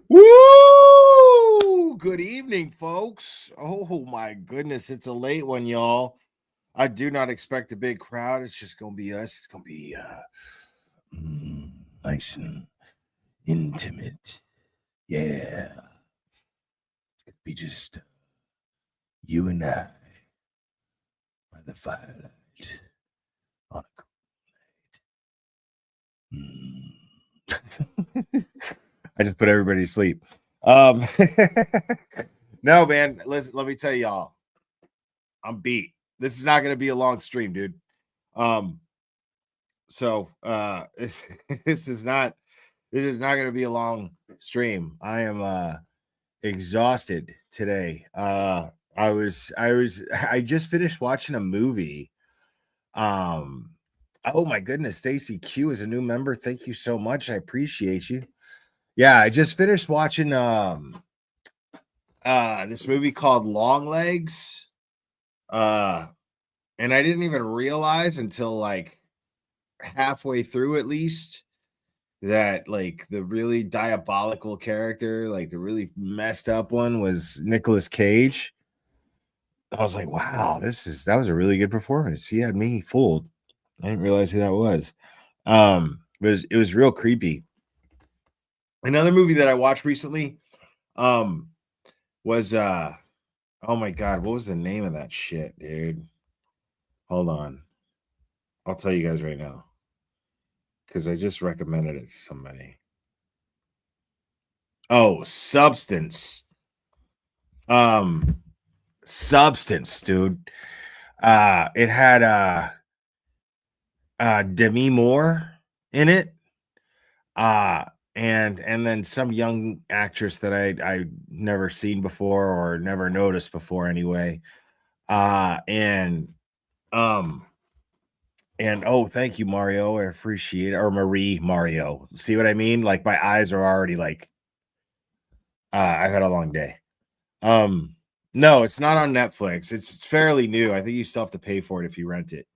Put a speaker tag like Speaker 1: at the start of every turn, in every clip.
Speaker 1: Woo! Good evening, folks. Oh my goodness, it's a late one, y'all. I do not expect a big crowd. It's just gonna be us. It's gonna be nice and intimate. Yeah, it'd be just you and I by the firelight on a cool night. I just put everybody to sleep. No, man. Listen, let me tell y'all, I'm beat. This is not going to be a long stream, dude. This this is not going to be a long stream. I am exhausted today. I just finished watching a movie. Oh my goodness, Stacy Q is a new member. Thank you so much. I appreciate you. Yeah, I just finished watching this movie called Long Legs. And I didn't even realize until like halfway through at least that like the really diabolical character, like the really messed up one, was Nicolas Cage. I was like, wow, that was a really good performance. He had me fooled. I didn't realize who that was. It was real creepy. Another movie that I watched recently was oh my god, what was the name of that shit, dude? Hold on. I'll tell you guys right now. Because I just recommended it to somebody. Oh, Substance. Substance, dude. It had Demi Moore in it. And then some young actress that I never seen before or never noticed before anyway. And oh, thank you, Mario. I appreciate it. Or Marie Mario. See what I mean? Like my eyes are already like I've had a long day. No, it's not on Netflix. It's fairly new. I think you still have to pay for it if you rent it.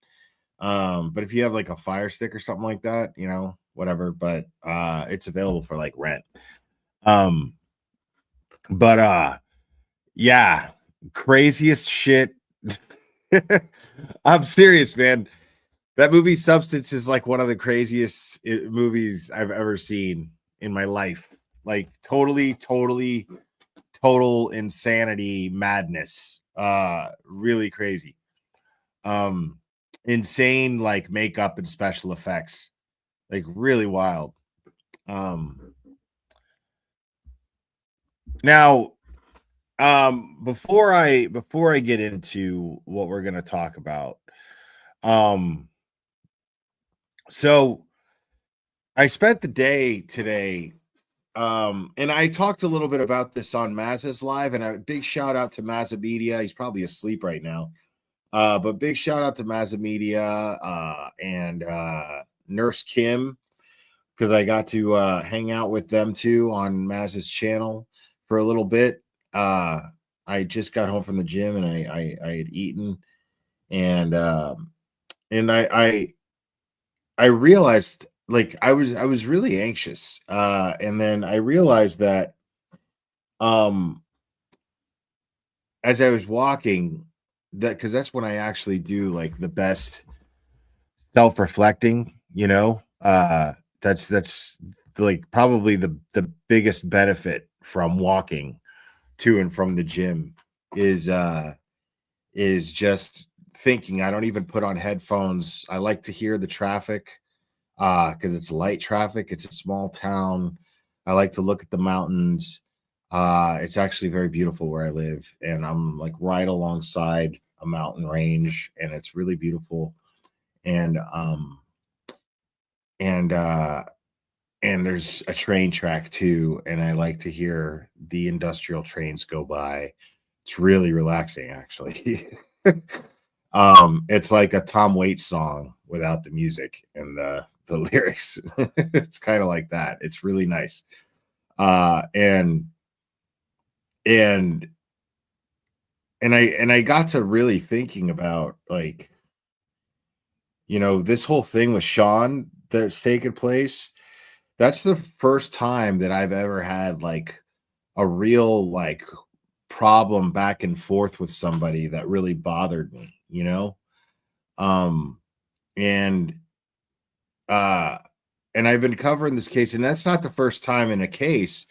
Speaker 1: But if you have like a Fire Stick or something like that, you know, whatever. But it's available for like rent. Um, but yeah, craziest shit. I'm serious, man. That movie Substance is like one of the craziest movies I've ever seen in my life. Like total insanity, madness. Really crazy. Insane like makeup and special effects. Like really wild. Um Now, before I get into what we're going to talk about, um so I spent the day today, and I talked a little bit about this on Maz's live, and a big shout out to Mazza Media. He's probably asleep right now. But big shout out to Mazza Media and Nurse Kim, because I got to hang out with them too on Maz's channel for a little bit. I just got home from the gym and I had eaten, and I realized like I was really anxious, and then I realized that um as I was walking, that because that's when I actually do like the best self-reflecting, you know. That's like probably the biggest benefit from walking to and from the gym is just thinking. I don't even put on headphones. I like to hear the traffic because it's light traffic. It's a small town. I like to look at the mountains. It's actually very beautiful where I live, and I'm like right alongside a mountain range, and it's really beautiful. And and uh and there's a train track too, and I like to hear the industrial trains go by. It's really relaxing, actually. It's like a Tom Waits song without the music and the lyrics. It's kind of like that. It's really nice. And and I got to really thinking about like, you know, this whole thing with Sean that's taken place. That's the first time that I've ever had like a real like problem back and forth with somebody that really bothered me, you know? Um and uh and I've been covering this case, and that's not the first time in a case,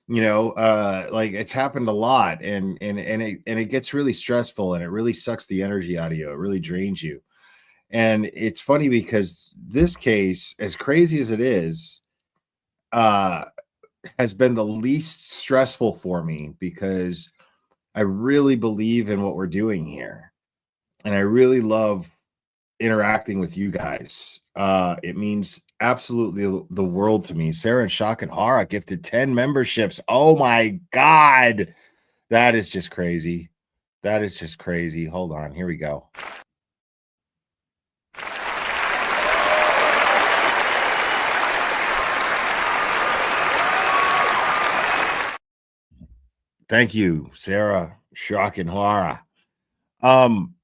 Speaker 1: like it's happened a lot, and it gets really stressful, and it really sucks the energy out of you. It really drains you. And it's funny because this case, as crazy as it is, uh has been the least stressful for me because I really believe in what we're doing here. And I really love interacting with you guys. It means absolutely the world to me. Sarah and Shock and Hara gifted 10 memberships. Oh my God. That is just crazy. That is just crazy. Hold on. Here we go. Thank you, Sarah, Shock and Hara. Um,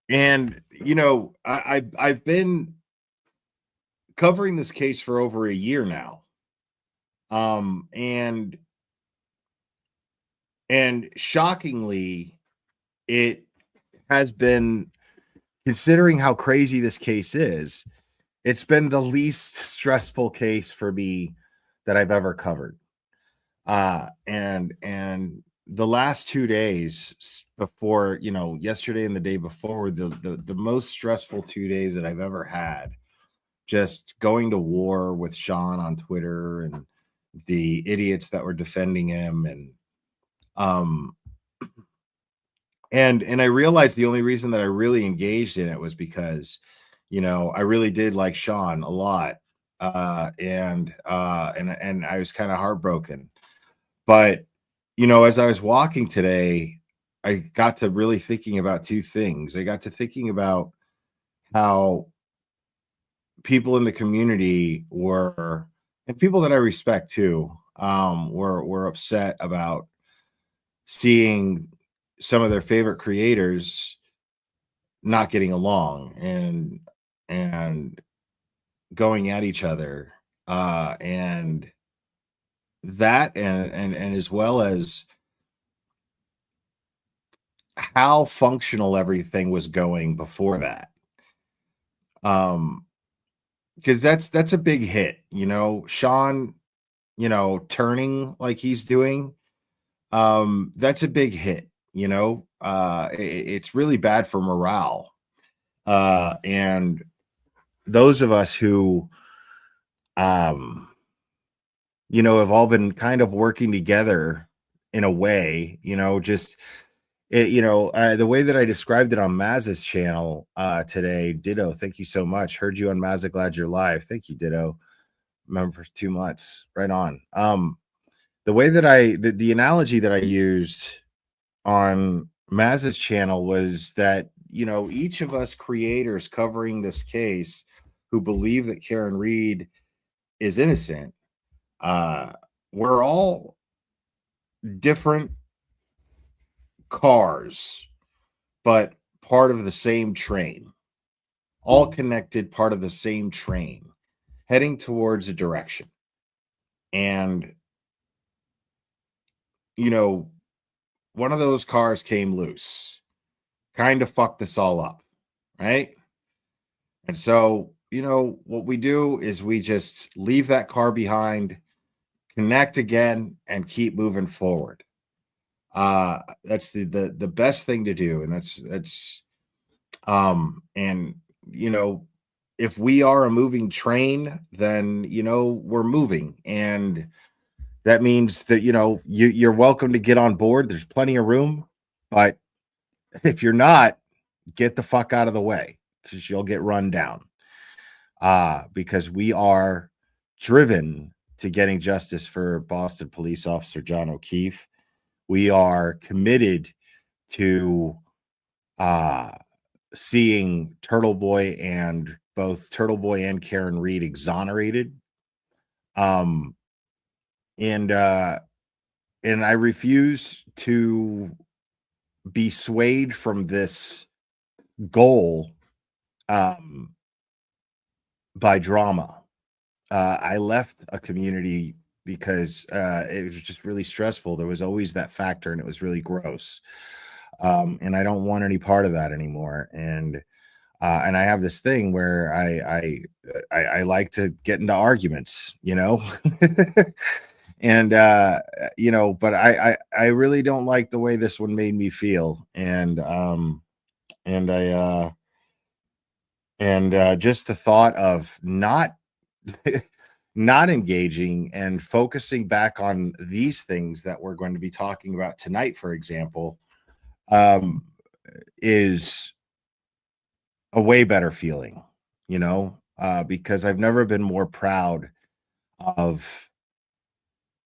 Speaker 1: and I've been covering this case for over a year now. Um, and and shockingly, it has been, considering how crazy this case is, it's been the least stressful case for me that I've ever covered. And the last 2 days before, yesterday and the day before were the most stressful 2 days that I've ever had. Just going to war with Sean on Twitter and the idiots that were defending him, um and I realized the only reason that I really engaged in it was because, I really did like Sean a lot. And I was kind of heartbroken. But, as I was walking today, I got to really thinking about two things. I got to thinking about how people in the community were, and people that I respect too, were upset about seeing some of their favorite creators not getting along and going at each other, and that and as well as how functional everything was going before that. um because that's a big hit, Sean, turning like he's doing. That's a big hit, it's really bad for morale. And those of us who um have all been kind of working together in a way, just the way that I described it on Maz's channel today. Ditto, thank you so much. Heard you on Maz, glad you're live. Thank you, Ditto. Remember for 2 months, right on. The way that the analogy that I used on Maz's channel was that, each of us creators covering this case who believe that Karen Reed is innocent, uh we're all different cars, but part of the same train, all connected, part of the same train, heading towards a direction. And, you know, one of those cars came loose, kind of fucked us all up, right? And so, what we do is we just leave that car behind, connect again, and keep moving forward. That's the best thing to do. And that's and if we are a moving train, then we're moving, and that means that you're welcome to get on board. There's plenty of room, but if you're not, get the fuck out of the way because you'll get run down. Because we are driven to getting justice for Boston police officer John O'Keefe. We are committed to seeing both Turtle Boy and Karen Reed exonerated. Um, and I refuse to be swayed from this goal by drama. I left a community because it was just really stressful. There was always that factor, and it was really gross. And I don't want any part of that anymore. And I have this thing where I like to get into arguments, and but I really don't like the way this one made me feel, and I just the thought of not not engaging and focusing back on these things that we're going to be talking about tonight, for example, um, is a way better feeling, because I've never been more proud of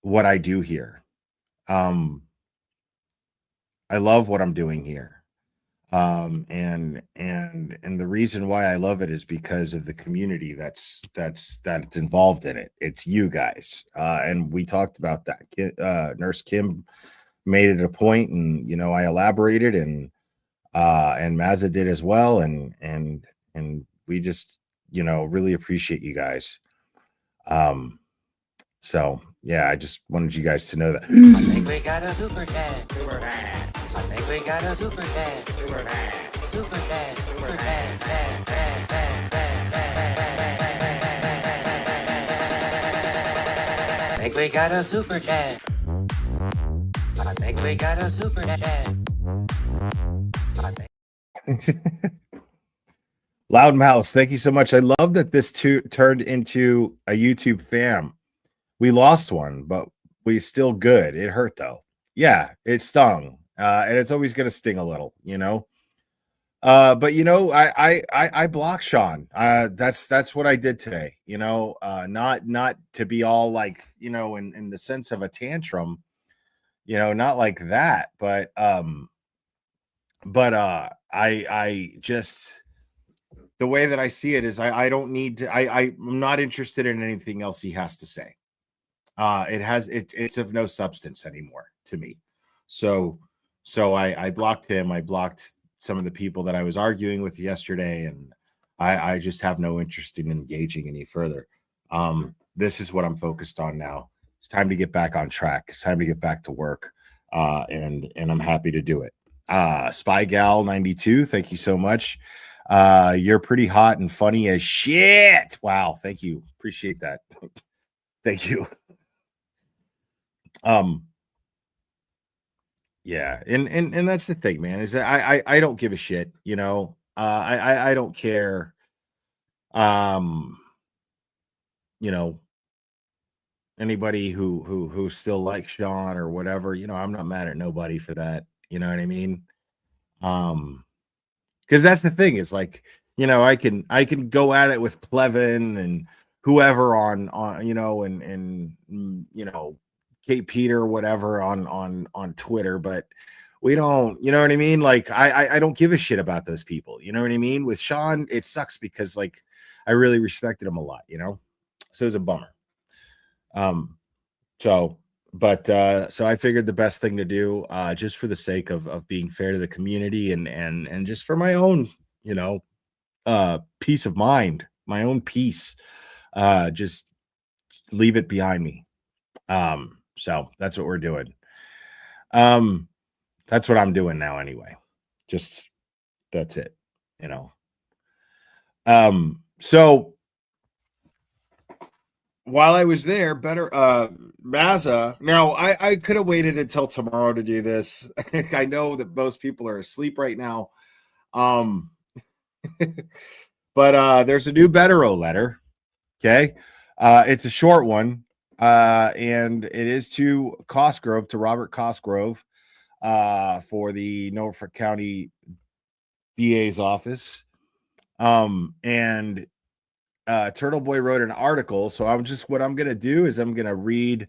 Speaker 1: what I do here. Um, I love what I'm doing here. And the reason why I love it is because of the community that's involved in it. It's you guys. And we talked about that. Nurse Kim made it a point, and I elaborated, and Mazza did as well, and we just really appreciate you guys. So yeah, I just wanted you guys to know that.
Speaker 2: I think we got a super dad. Super dad. I think we got a super dad. Super dad. Super dad. Super dad. Dad, dad, dad, dad, dad. I think we got a super dad. I think we got a super dad.
Speaker 1: Loud Mouse, thank you so much. I love that this turned into a YouTube fam. We lost one, but we still good. It hurt though. Yeah, it stung, and it's always going to sting a little, But I blocked Sean. That's what I did today. Not to be all like in the sense of a tantrum, not like that, but I just the way that I see it is I don't need to. I'm not interested in anything else he has to say. It's of no substance anymore to me. So I blocked him. I blocked some of the people that I was arguing with yesterday, and I just have no interest in engaging any further. This is what I'm focused on now. It's time to get back on track. It's time to get back to work. And I'm happy to do it. Spy Gal 92, thank you so much. You're pretty hot and funny as shit. Wow, thank you. Appreciate that. Thank you. Yeah, and that's the thing, man, is that I don't give a shit, I don't care. um you know Anybody who still likes Sean or whatever, I'm not mad at nobody for that, you know what I mean? um because that's the thing, is like, I can go at it with Plevin and whoever on Kate Peter, whatever, on Twitter, but we don't, you know what I mean? Like I don't give a shit about those people, you know what I mean? With Sean, it sucks because like I really respected him a lot, so it's a bummer. um so so I figured the best thing to do, just for the sake of being fair to the community, and just for my own, you know peace of mind, my own peace, just leave it behind me. So that's what we're doing. um that's what I'm doing now anyway. Just that's it, you know so while I was there, Mazza. Now, I could have waited until tomorrow to do this. I know that most people are asleep right now. Um, but there's a new Bederow letter. Okay. It's a short one. And it is to Cosgrove, to Robert Cosgrove, for the Norfolk County DA's office. And Turtle Boy wrote an article. So what I'm going to do is I'm going to read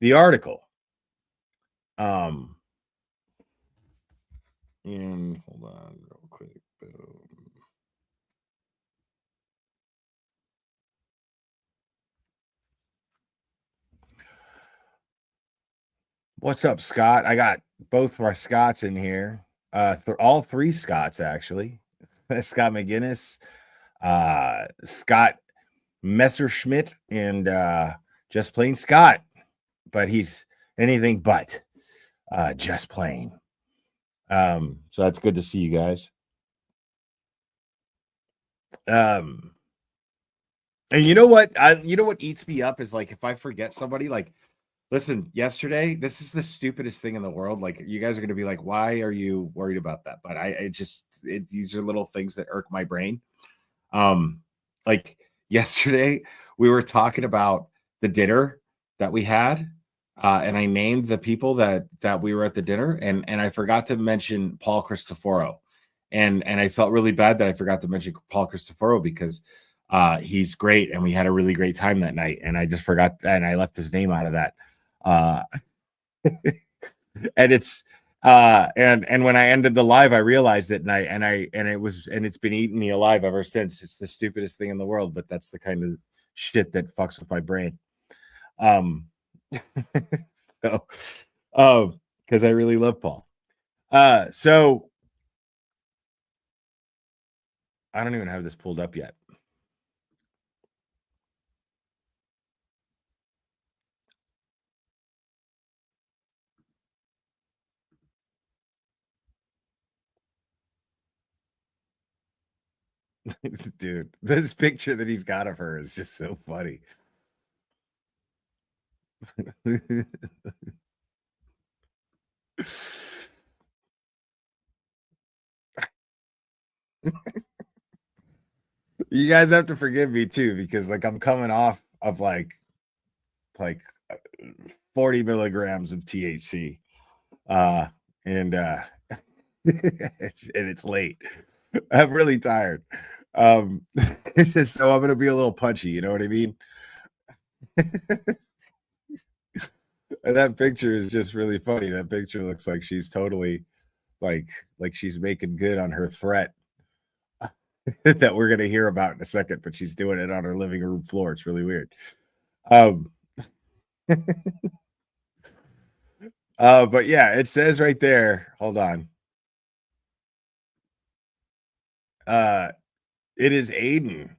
Speaker 1: the article. And hold on real quick. Boom. What's up, Scott? I got both my Scotts in here. All three Scotts, actually. Scott McGinnis, Scott Messerschmitt and Just Plain Scott, but he's anything but Just Plain. So that's good to see you guys. And you know what? You know what eats me up is like if I forget somebody, like, listen, yesterday, this is the stupidest thing in the world. Like, you guys are gonna be like, why are you worried about that? But these are little things that irk my brain. Um, like yesterday, we were talking about the dinner that we had, and I named the people that we were at the dinner, and I forgot to mention Paul Cristoforo, and I felt really bad that I forgot to mention Paul Cristoforo because he's great, and we had a really great time that night, and I just forgot, and I left his name out of that, uh, and and when I ended the live, I realized it, and it's been eating me alive ever since. It's the stupidest thing in the world, but that's the kind of shit that fucks with my brain. So, because I really love Paul. So I don't even have this pulled up yet. Dude, this picture that he's got of her is just so funny. You guys have to forgive me too, because like I'm coming off of like 40 milligrams of THC. Uh and and it's late. I'm really tired. So I'm gonna be a little punchy, you know what I mean? And that picture is just really funny. That picture looks like she's totally like she's making good on her threat that we're gonna hear about in a second, but she's doing it on her living room floor. It's really weird. Um but yeah, it says right there, hold on. It is Aiden,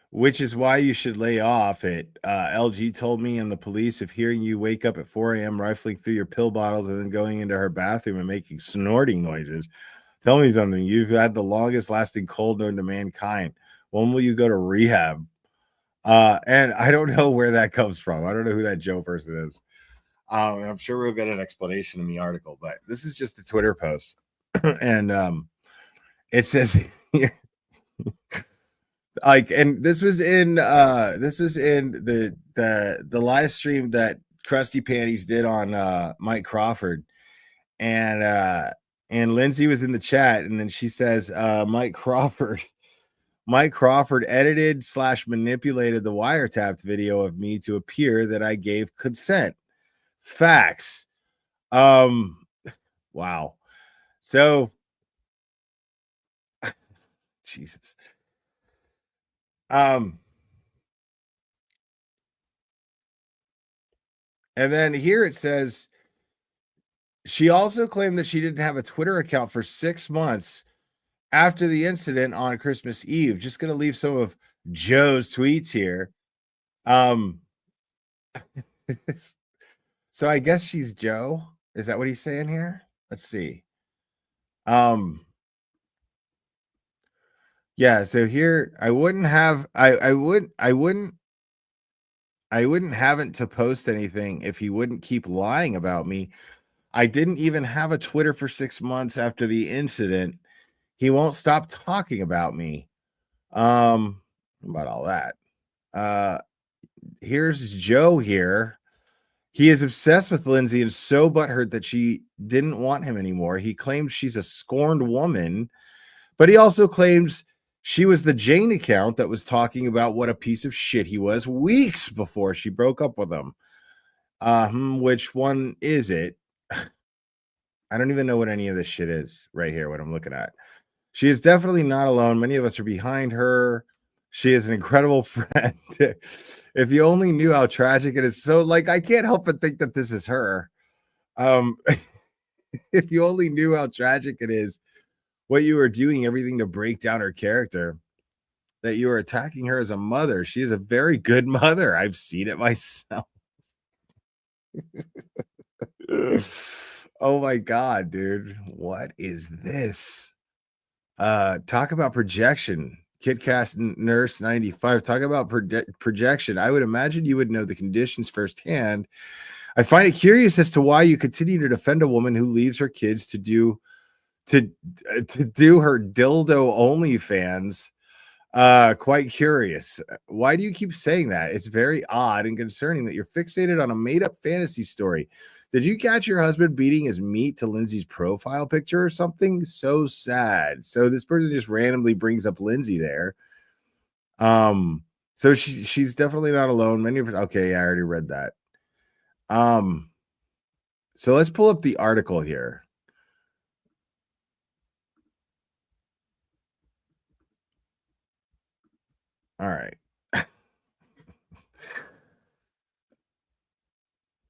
Speaker 1: which is why you should lay off it. LG told me and the police of hearing you wake up at 4 a.m. rifling through your pill bottles and then going into her bathroom and making snorting noises. Tell me something. You've had the longest lasting cold known to mankind. When will you go to rehab? And I don't know where that comes from. I don't know who that Joe person is. And I'm sure we'll get an explanation in the article, but this is just a Twitter post. And it says here, like, and this was in the live stream that Krusty Panties did on Mike Crawford, and Lindsay was in the chat, and then she says Mike Crawford edited / manipulated the wiretapped video of me to appear that I gave consent. Facts. Wow. So Jesus. And then here it says she also claimed that she didn't have a Twitter account for 6 months after the incident on Christmas Eve. Just going to leave some of Joe's tweets here. So I guess she's Joe. Is that what he's saying here? Let's see. Yeah, so here I wouldn't haven't to post anything if he wouldn't keep lying about me. I didn't even have a Twitter for 6 months after the incident. He won't stop talking about me. About all that. Here's Joe here. He is obsessed with Lindsay and so butthurt that she didn't want him anymore. He claims she's a scorned woman, but he also claims she was the Jane account that was talking about what a piece of shit he was weeks before she broke up with him. Which one is it? I don't even know what any of this shit is right here, what I'm looking at. She is definitely not alone. Many of us are behind her. She is an incredible friend. If you only knew how tragic it is. So, like, I can't help but think that this is her. If you only knew how tragic it is, what you were doing, everything to break down her character. that you are attacking her as a mother. She is a very good mother. I've seen it myself. Oh my God, dude. What is this? Talk about projection. KidCast Nurse 95. Talk about projection. I would imagine you would know the conditions firsthand. I find it curious as to why you continue to defend a woman who leaves her kids to do her dildo OnlyFans. Quite curious. Why do you keep saying that? It's very odd and concerning that you're fixated on a made-up fantasy story. Did you catch your husband beating his meat to Lindsay's profile picture or something? So sad. So this person just randomly brings up Lindsay there. So she's definitely not alone. Okay, I already read that. So let's pull up the article here. All right.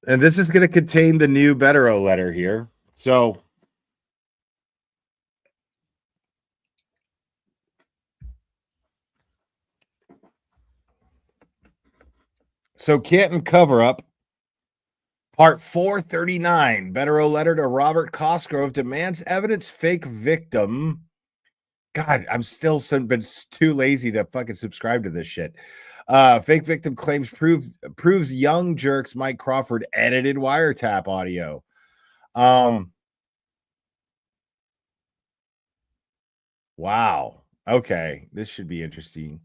Speaker 1: And this is going to contain the new Bederow letter here. So Canton cover-up, part 439. Bederow letter to Robert Cosgrove demands evidence fake victim. God, I'm still been too lazy to fucking subscribe to this shit. Fake victim claims proves young jerks Mike Crawford edited wiretap audio. Wow. Okay, this should be interesting.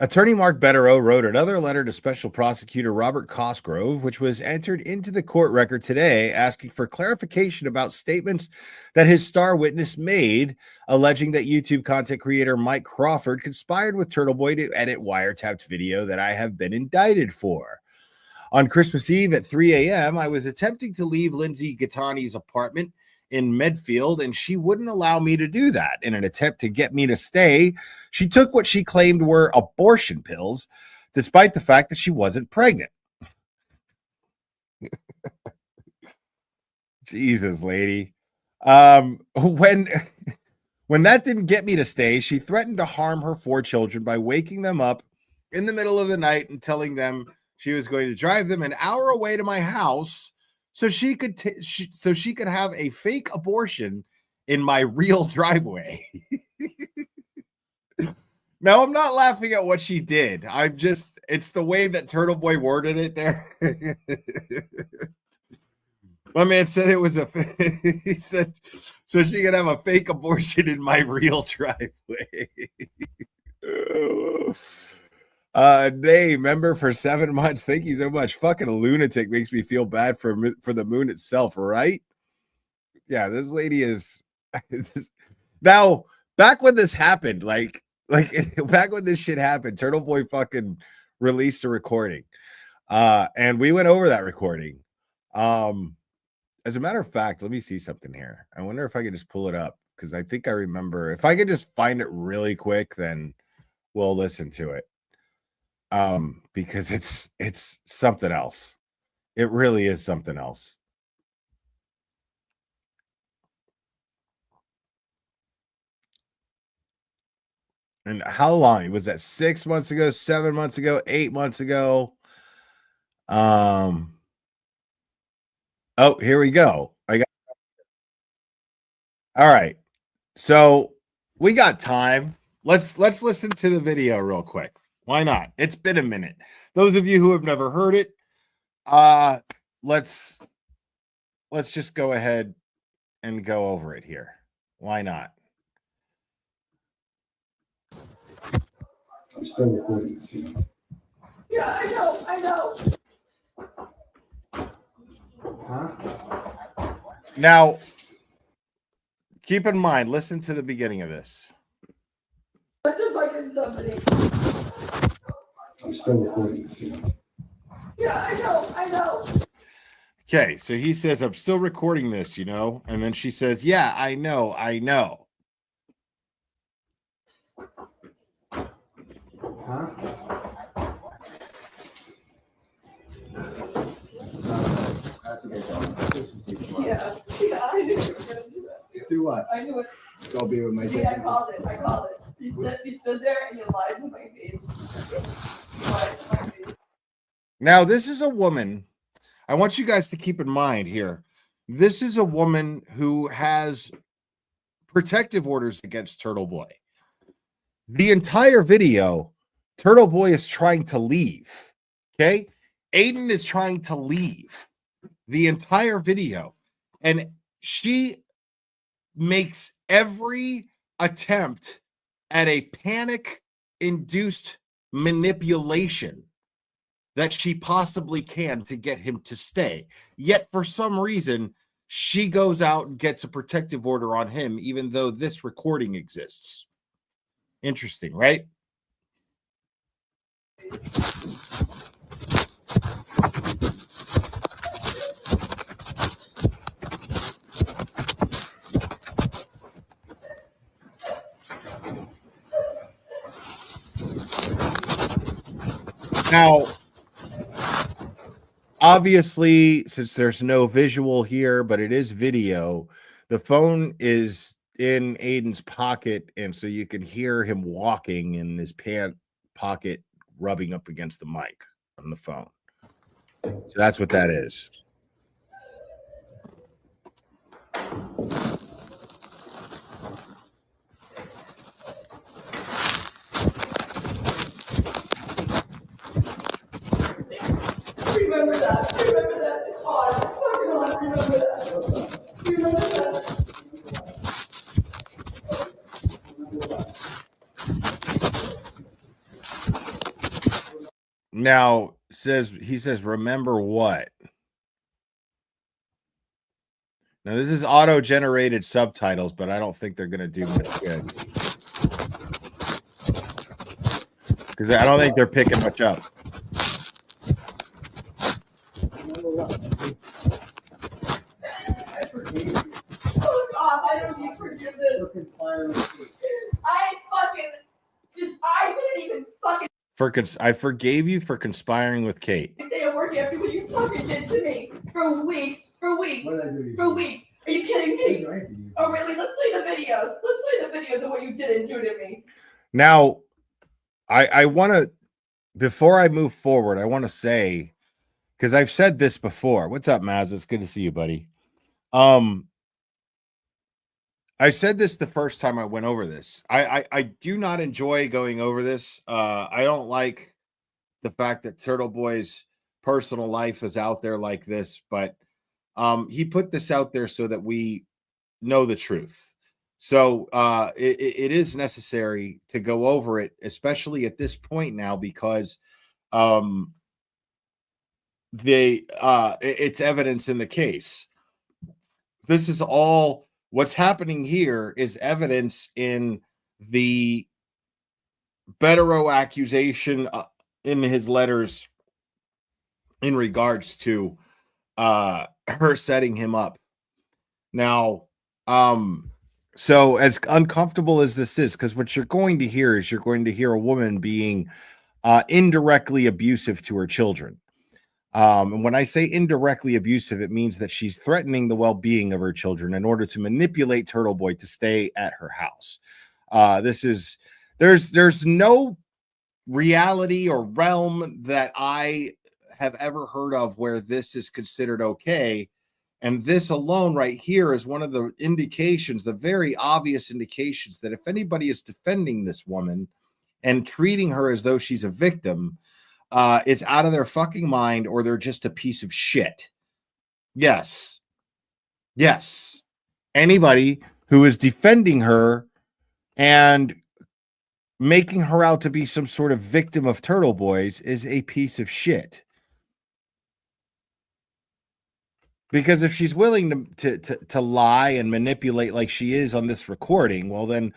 Speaker 1: Attorney Mark Bederow wrote another letter to Special Prosecutor Robert Cosgrove, which was entered into the court record today, asking for clarification about statements that his star witness made, alleging that YouTube content creator Mike Crawford conspired with Turtle Boy to edit wiretapped video that I have been indicted for. On Christmas Eve at 3 a.m., I was attempting to leave Lindsay Gattani's apartment in Medfield, and she wouldn't allow me to do that. In an attempt to get me to stay, she took what she claimed were abortion pills, despite the fact that she wasn't pregnant. Jesus, lady. When that didn't get me to stay, she threatened to harm her 4 children by waking them up in the middle of the night and telling them she was going to drive them an hour away to my house so she could have a fake abortion in my real driveway. Now, I'm not laughing at what she did. It's the way that Turtle Boy worded it there. My man said it was he said, so she could have a fake abortion in my real driveway. Nay, member for 7 months. Thank you so much. Fucking lunatic makes me feel bad for the moon itself, right? Yeah, this lady is now back when this happened, like back when this shit happened, Turtle Boy fucking released a recording. And we went over that recording. As a matter of fact, let me see something here. I wonder if I can just pull it up because I think I remember. If I could just find it really quick, then we'll listen to it. Because it's something else. It really is something else. And how long was that? 6 months ago, 7 months ago, 8 months ago? Oh, here we go. All right. So we got time. Let's listen to the video real quick. Why not? It's been a minute. Those of you who have never heard it, let's just go ahead and go over it here. Why not?
Speaker 3: I'm still recording this, you know. Yeah, I know. Huh?
Speaker 1: Now, keep in mind, listen to the beginning of this.
Speaker 3: What the fuck is somebody? I'm still recording this, you know. Yeah, I know.
Speaker 1: Okay, so he says, I'm still recording this, you know? And then she says, yeah, I know.
Speaker 3: Huh? Yeah, I knew you were going to do that.
Speaker 1: Do what?
Speaker 3: I knew it. Wait, I called it. You stood there and you lied to my face. You lied to my face.
Speaker 1: Now, this is a woman. I want you guys to keep in mind here. This is a woman who has protective orders against Turtle Boy. The entire video, Turtle Boy is trying to leave. Okay? Aiden is trying to leave the entire video. And she makes every attempt at a panic-induced manipulation that she possibly can to get him to stay. Yet, for some reason, she goes out and gets a protective order on him, even though this recording exists. Interesting, right? Now, obviously, since there's no visual here, but it is video, the phone is in Aiden's pocket, and so you can hear him walking in his pant pocket, rubbing up against the mic on the phone. So that's what that is.
Speaker 3: Remember that. Oh, I fucking want to remember that. Remember that.
Speaker 1: Now, he says, remember what? Now, this is auto-generated subtitles, but I don't think they're going to do much good. Because I don't think they're picking much up.
Speaker 3: Oh, God, I don't need forgiveness. I didn't even fucking
Speaker 1: I forgave you for conspiring with Kate.
Speaker 3: say a word after what you fucking did to me for weeks. Are you kidding me? Oh, really? Let's play the videos of what you did and do to me.
Speaker 1: Now, I want to, before I move forward, I want to say, because I've said this before. What's up, Maz? It's good to see you, buddy. I said this the first time I went over this. I do not enjoy going over this. I don't like the fact that Turtle Boy's personal life is out there like this, but he put this out there so that we know the truth. So it is necessary to go over it, especially at this point now, because it's evidence in the case. This is all what's happening here is evidence in the Bederow accusation in his letters in regards to her setting him up. Now, so as uncomfortable as this is, because what you're going to hear is you're going to hear a woman being indirectly abusive to her children. And when I say indirectly abusive, it means that she's threatening the well-being of her children in order to manipulate Turtle Boy to stay at her house. There's no reality or realm that I have ever heard of where this is considered okay. And this alone right here is one of the indications, the very obvious indications, that if anybody is defending this woman and treating her as though she's a victim, is out of their fucking mind, or they're just a piece of shit. Yes. Anybody who is defending her and making her out to be some sort of victim of Turtle Boys is a piece of shit. Because if she's willing to lie and manipulate like she is on this recording, well, then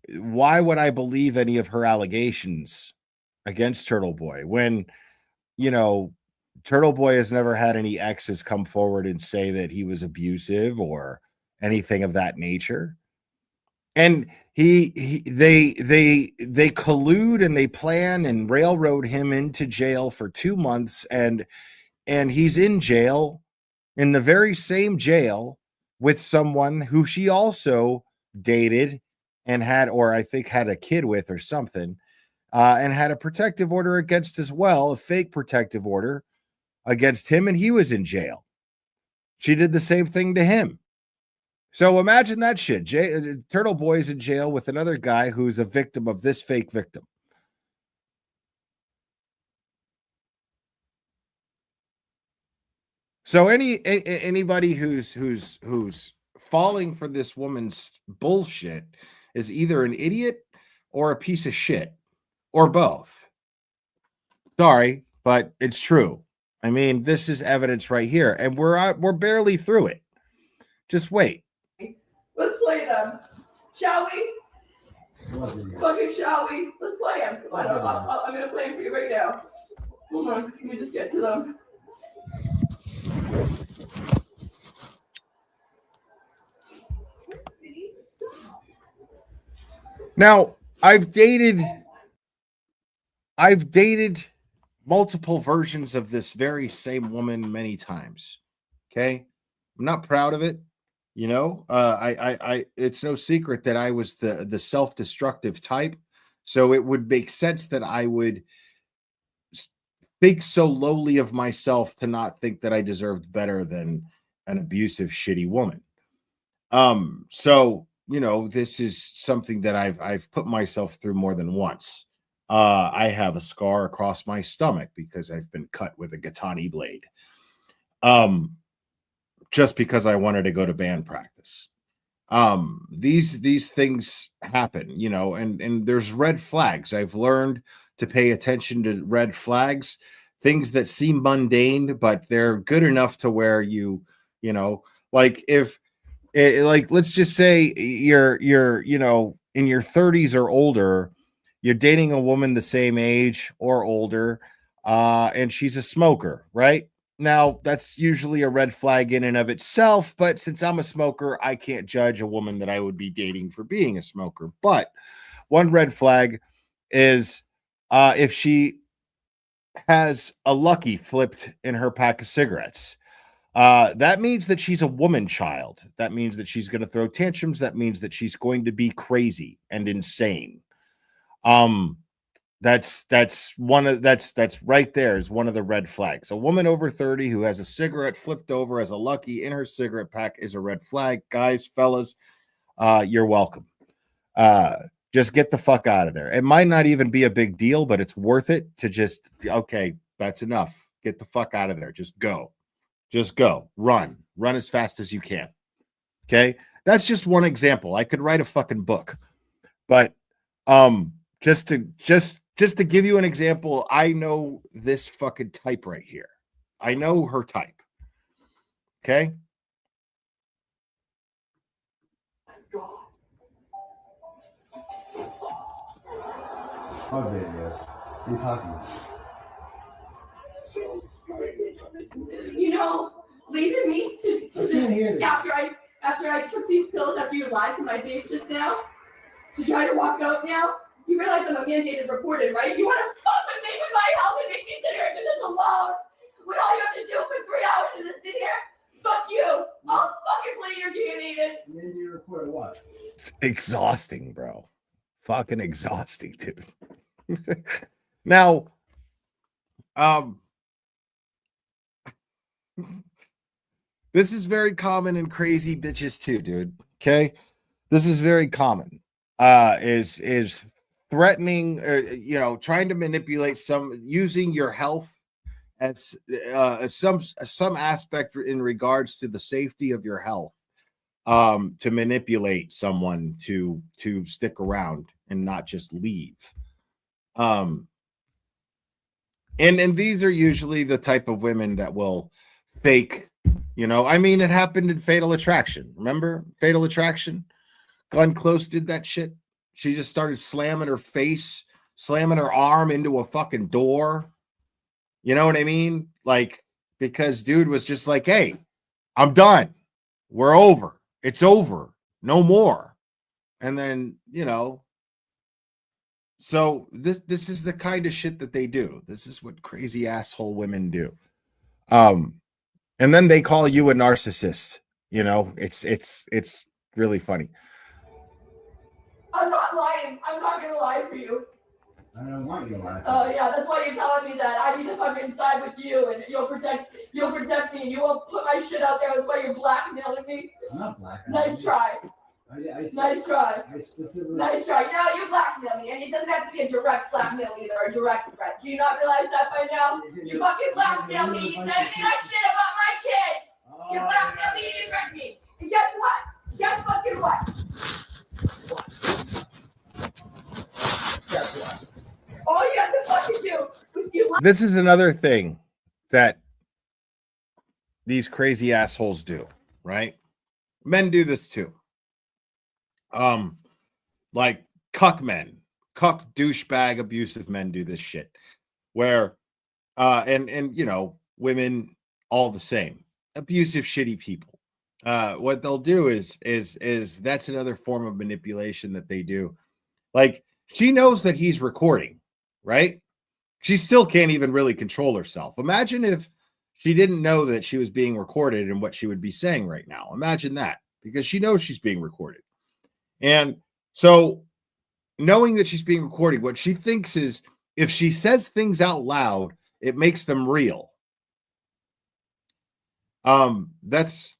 Speaker 1: why would I believe any of her allegations against Turtle Boy when, Turtle Boy has never had any exes come forward and say that he was abusive or anything of that nature? And they collude and they plan and railroad him into jail for 2 months, and he's in jail, in the very same jail, with someone who she also dated and had, or I think had a kid with or something, and had a protective order against as well, a fake protective order against him, and he was in jail. She did the same thing to him. So imagine that shit. Turtle Boy's in jail with another guy who's a victim of this fake victim. So anybody who's falling for this woman's bullshit is either an idiot or a piece of shit or both. Sorry, but it's true. I mean, this is evidence right here, and we're barely through it. Just wait.
Speaker 3: Let's play them, shall we? Fucking shall we? Let's play them. Come on, I'm gonna play them for you right now. Hold on, let me just get to them.
Speaker 1: Now, I've dated multiple versions of this very same woman many times. Okay, I'm not proud of it. You know, I it's no secret that I was the self-destructive type. So it would make sense that I would think so lowly of myself to not think that I deserved better than an abusive, shitty woman. So you know, this is something that I've put myself through more than once. I have a scar across my stomach because I've been cut with a Gatani blade. Just because I wanted to go to band practice. These things happen, you know, and there's red flags. I've learned to pay attention to red flags, things that seem mundane, but they're good enough to where you know, like if like let's just say you're you know in your 30s or older, you're dating a woman the same age or older, and she's a smoker, right? Now that's usually a red flag in and of itself, but since I'm a smoker, I can't judge a woman that I would be dating for being a smoker. But one red flag is if she has a Lucky flipped in her pack of cigarettes. That means that she's a woman child. That means that she's going to throw tantrums. That means that she's going to be crazy and insane. That's right there is one of the red flags. A woman over 30 who has a cigarette flipped over as a Lucky in her cigarette pack is a red flag. Guys, fellas, you're welcome. Just get the fuck out of there. It might not even be a big deal, but it's worth it to just, okay, that's enough. Get the fuck out of there. Just go. Just go. Run as fast as you can. Okay. That's just one example. I could write a fucking book, but just to give you an example, I know this fucking type right here. I know her type. Okay.
Speaker 4: How videos? What are you talking about?
Speaker 3: You know, leaving me to after I took these pills after you lied to my face just now to try to walk out now. You realize I'm a mandated reporter, right? You want to fuck with me with my health and make me sit here and do this alone? When all you have to do for 3 hours is just sit here? Fuck you! I'll fucking play your game, Aiden.
Speaker 4: Mandated reporter what?
Speaker 1: Exhausting, bro. Fucking exhausting, dude. Now, this is very common in crazy bitches too, dude. Okay, this is very common. Is threatening, you know, trying to manipulate using your health as some aspect in regards to the safety of your health, to manipulate someone to stick around and not just leave. And these are usually the type of women that will fake, you know, I mean, it happened in Fatal Attraction. Remember Fatal Attraction? Glenn Close did that shit. She just started slamming her arm into a fucking door. You know what I mean? Like, because dude was just like, hey, I'm done. We're over. It's over. No more. And then, you know, so this is the kind of shit that they do. This is what crazy asshole women do. And then they call you a narcissist. You know, it's really funny.
Speaker 3: I'm not lying. I'm not gonna lie for you.
Speaker 4: I don't want you to lie.
Speaker 3: Oh yeah, that's why you're telling me that. I need to fucking side with you, and you'll protect me, and you won't put my shit out there. That's why you're blackmailing me.
Speaker 4: I'm not blackmailing.
Speaker 3: Nice try. Nice try. Nice try. You know, you blackmail me, and it doesn't have to be a direct blackmail either, or a direct threat. Do you not realize that by now? You fucking blackmail me. You said me that shit about my kids. You blackmail me and you threaten me. And guess what? Guess fucking what?
Speaker 4: Guess what?
Speaker 3: All you have to fucking do is you
Speaker 1: This is another thing that these crazy assholes do, right? Men do this too. Like cuck men, cuck douchebag abusive men do this shit. Where and you know, women all the same. Abusive, shitty people. What they'll do is that's another form of manipulation that they do. Like, she knows that he's recording, right? She still can't even really control herself. Imagine if she didn't know that she was being recorded and what she would be saying right now. Imagine that, because she knows she's being recorded. And so, knowing that she's being recorded, what she thinks is if she says things out loud, it makes them real. This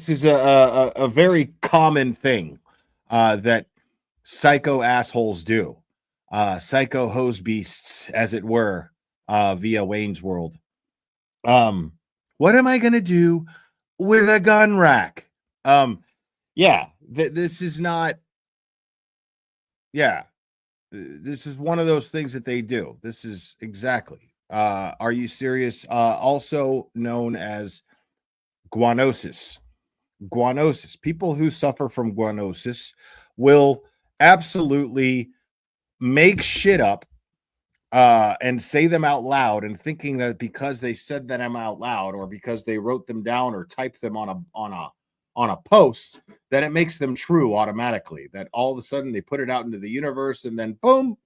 Speaker 1: is a very common thing that psycho assholes do. Psycho hose beasts, as it were, via Wayne's World. What am I gonna do with a gun rack? Yeah, this is not. Yeah, this is one of those things that they do. This is exactly. Are you serious? Also known as guanosis. Guanosis. People who suffer from guanosis will absolutely make shit up and say them out loud, and thinking that because they said them out loud, or because they wrote them down or typed them on a post, that it makes them true automatically. That all of a sudden they put it out into the universe, and then boom,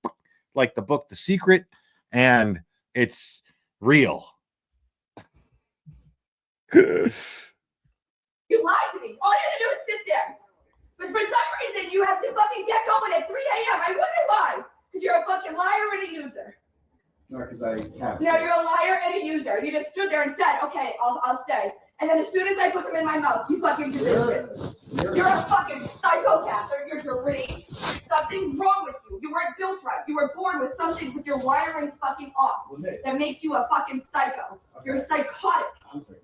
Speaker 1: like the book The Secret, and it's real.
Speaker 3: You lied to me. All you had to do is sit there. But for some reason, you have to fucking get going at 3 a.m. I wonder why. Because you're a fucking liar and a user.
Speaker 4: No, because I have.
Speaker 3: No, you're a liar and a user. You just stood there and said, okay, I'll stay. And then as soon as I put them in my mouth, you fucking do this shit. You're a fucking psychopath, or you're deranged. There's something wrong with you. You weren't built right. You were born with something with your wiring fucking off that makes you a fucking psycho. Okay. You're psychotic.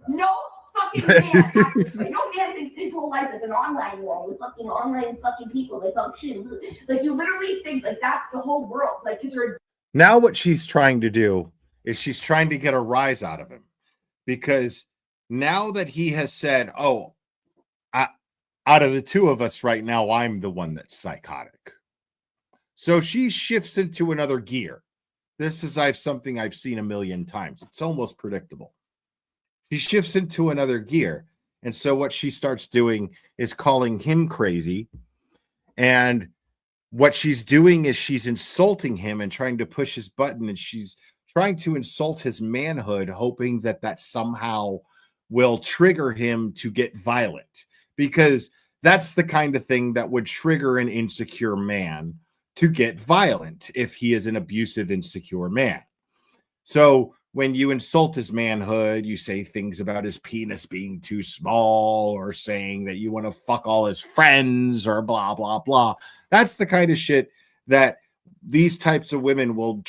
Speaker 3: No fucking man acts this way. No man thinks his whole life is an online world with fucking online fucking people that talk shit. Like, you literally think like that's the whole world. Like, because you're.
Speaker 1: Now what she's trying to do is she's trying to get a rise out of him, because now that he has said, oh, out of the two of us right now, I'm the one that's psychotic. So she shifts into another gear. This is something I've seen a million times. It's almost predictable. She shifts into another gear. And so what she starts doing is calling him crazy. And what she's doing is she's insulting him and trying to push his button. And she's trying to insult his manhood, hoping that somehow will trigger him to get violent, because that's the kind of thing that would trigger an insecure man to get violent if he is an abusive, insecure man. So when you insult his manhood, you say things about his penis being too small, or saying that you want to fuck all his friends, or blah, blah, blah. That's the kind of shit that these types of women will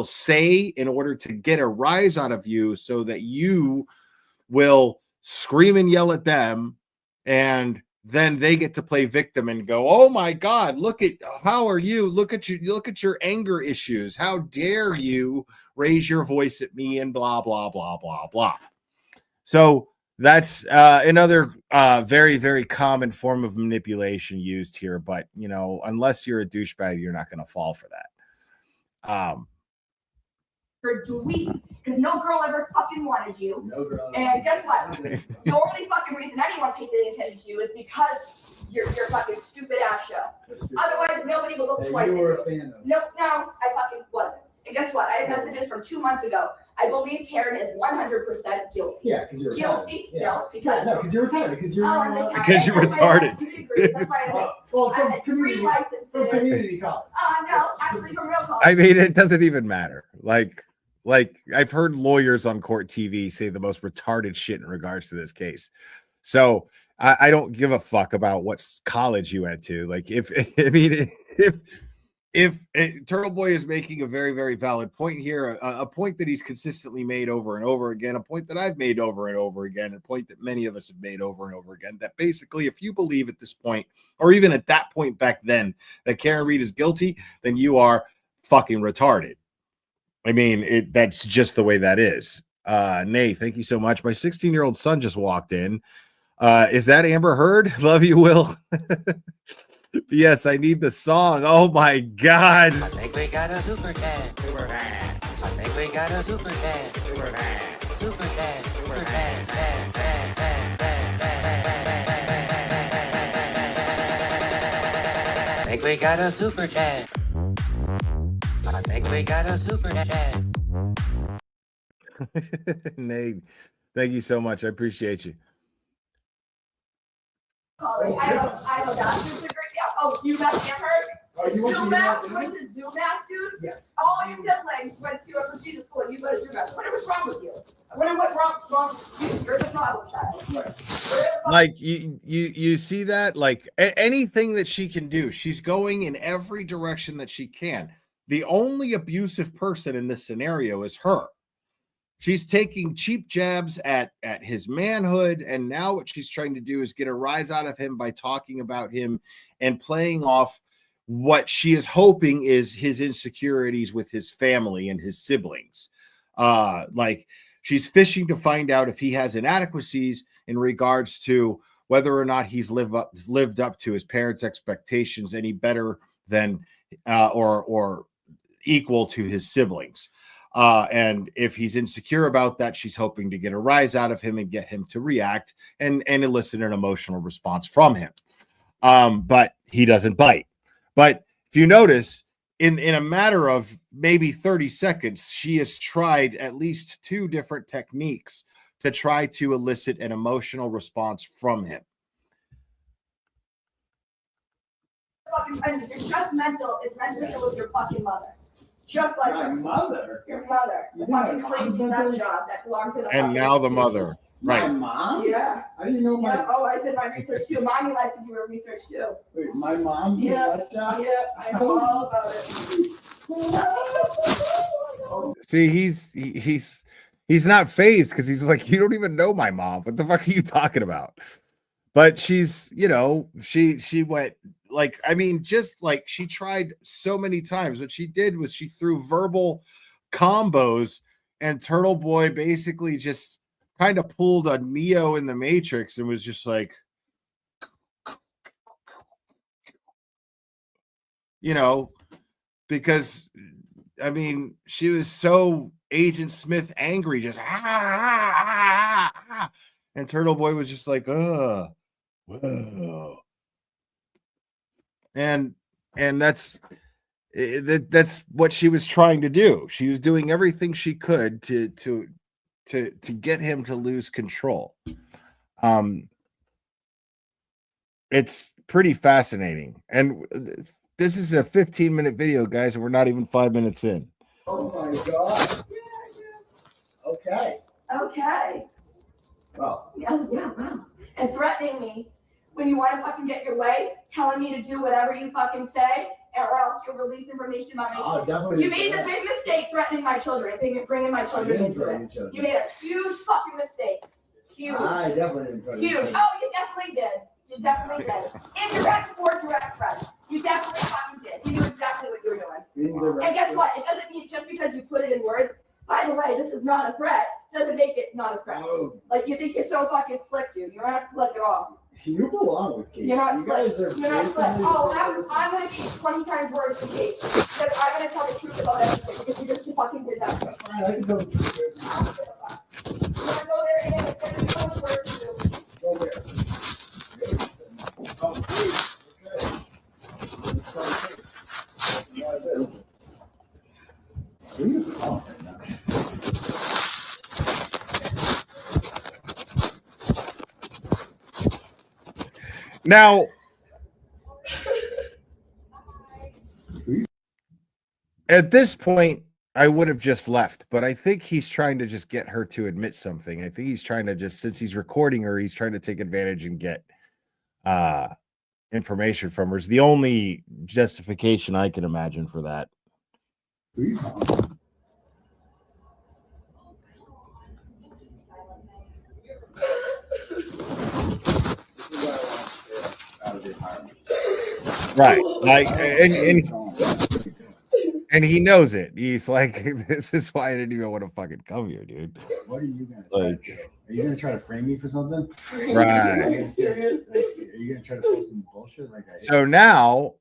Speaker 1: say in order to get a rise out of you, so that you will scream and yell at them, and then they get to play victim and go, oh my God, how are you? Look at your anger issues. How dare you raise your voice at me, and blah, blah, blah, blah, blah. So that's another very, very common form of manipulation used here. But, you know, unless you're a douchebag, you're not going to fall for that.
Speaker 3: For dweeb, because no girl ever fucking wanted you.
Speaker 4: No girl.
Speaker 3: And guess what? The only fucking reason anyone pays any attention to you is because your fucking stupid ass show. Otherwise, nobody will look twice.
Speaker 4: You were a fan of.
Speaker 3: No, I fucking wasn't. And guess what? I had messages from 2 months ago. I believe Karen is 100% guilty.
Speaker 4: Yeah, because you're retarded.
Speaker 3: Guilty?
Speaker 4: Yeah.
Speaker 3: No, because
Speaker 4: No, because you're retarded. Because you're
Speaker 1: Because you're retarded.
Speaker 3: 2 degrees. That's why
Speaker 4: well,
Speaker 3: I
Speaker 4: from
Speaker 3: had 3
Speaker 4: community,
Speaker 3: licenses.
Speaker 4: from community college.
Speaker 3: No, actually from real college.
Speaker 1: I mean, it doesn't even matter. Like I've heard lawyers on court TV say the most retarded shit in regards to this case. So I don't give a fuck about what college you went to. Like if Turtle Boy is making a very, very valid point here, a point that he's consistently made over and over again, a point that I've made over and over again, a point that many of us have made over and over again, that basically if you believe at this point, or even at that point back then, that Karen Reed is guilty, then you are fucking retarded. I mean, that's just the way that is. Nay, thank you so much. My 16-year-old son just walked in. Is that Amber Heard? Love you, Will. Yes, I need the song. Oh my God.
Speaker 2: I think we got a super dad. Super dad. I think we got a super dad. Super dad. Super dad. Super dad. Dad, dad, dad, dad, dad. I think we got a super dad. I think we got a super dad.
Speaker 1: Nay, thank you so much. I appreciate you.
Speaker 3: College. I have a bachelor's degree. Yeah. Oh, you got Amherst?
Speaker 4: Oh, you went to
Speaker 3: Zoomass?
Speaker 4: UMass?
Speaker 3: You went to Zoomass, dude?
Speaker 4: Yes.
Speaker 3: All your siblings went to a prestigious school and you go to Zoomass. What was wrong with you? What wrong with you? You're the problem child.
Speaker 4: Right.
Speaker 1: Like you see that? Like anything that she can do, she's going in every direction that she can. The only abusive person in this scenario is her. She's taking cheap jabs at his manhood, and now what she's trying to do is get a rise out of him by talking about him and playing off what she is hoping is his insecurities with his family and his siblings. Like she's fishing to find out if he has inadequacies in regards to whether or not he's lived up to his parents' expectations any better than or equal to his siblings. And if he's insecure about that, she's hoping to get a rise out of him and get him to react and elicit an emotional response from him. But he doesn't bite. But if you notice, in a matter of maybe 30 seconds, she has tried at least 2 different techniques to try to elicit an emotional response from him.
Speaker 3: It's just mental. It's mentally ill with your fucking mother. Just like
Speaker 4: My mother.
Speaker 3: your mother. The fucking crazy nut job that belongs in a
Speaker 1: And now the mother.
Speaker 4: My
Speaker 1: Right.
Speaker 4: mom?
Speaker 3: Yeah.
Speaker 4: I didn't know my.
Speaker 3: Yeah. Oh, I did my research too. Mommy likes to do her research too.
Speaker 4: Wait, my mom did
Speaker 3: Yeah.
Speaker 4: that job?
Speaker 3: Yeah, I know all about it.
Speaker 1: See, he's not phased because he's like, you don't even know my mom. What the fuck are you talking about? But she's, she went like, I mean, just like she tried so many times. What she did was she threw verbal combos, and Turtle Boy basically just kind of pulled a Neo in the Matrix and was just like, because I mean, she was so Agent Smith angry, just and Turtle Boy was just like, whoa. And that's what she was trying to do. She was doing everything she could to get him to lose control. It's pretty fascinating. And this is a 15-minute video, guys, and we're not even 5 minutes in.
Speaker 4: Oh my God. Okay.
Speaker 3: Okay.
Speaker 4: Well,
Speaker 3: Yeah, wow. And threatening me when you want to fucking get your way, telling me to do whatever you fucking say, or else you'll release information about my children.
Speaker 4: definitely.
Speaker 3: You made the big mistake threatening my children, bringing my children into it. You made a huge fucking mistake. Huge.
Speaker 4: I definitely didn't try to
Speaker 3: Huge.
Speaker 4: do
Speaker 3: Oh, you definitely did. You definitely did. Indirect or direct threat. You definitely fucking did. You knew exactly what you were doing.
Speaker 4: Indirect.
Speaker 3: And guess what? It doesn't mean just because you put it in words, by the way, this is not a threat, doesn't make it not a threat.
Speaker 4: Oh,
Speaker 3: Like, you think you're so fucking slick, dude. You're not slick at all.
Speaker 4: you belong with Kate.
Speaker 3: You're not
Speaker 4: You
Speaker 3: slick.
Speaker 4: guys are
Speaker 3: You're not slick.
Speaker 4: basically
Speaker 3: Oh,
Speaker 4: the same
Speaker 3: I'm going to be 20 times worse than Kate. Because I'm going to tell the truth about everything. Because you just fucking did that.
Speaker 4: That's fine. I can go.
Speaker 3: You want to go there and it's going to be so much worse than you.
Speaker 4: Go there. Oh, please. Okay. Who are you calling right now?
Speaker 1: Now, at this point, I would have just left, but I think he's trying to just get her to admit something. I think he's trying to just, since he's recording her, he's trying to take advantage and get information from her. Is the only justification I can imagine for that.
Speaker 4: Who are you calling?
Speaker 1: Right. Like, and he knows it. He's like, this is why I didn't even want to fucking come here, dude.
Speaker 4: What are you gonna like? Are you gonna try to frame me for something?
Speaker 1: Right.
Speaker 4: Are you gonna try to pull some bullshit? Like
Speaker 1: so now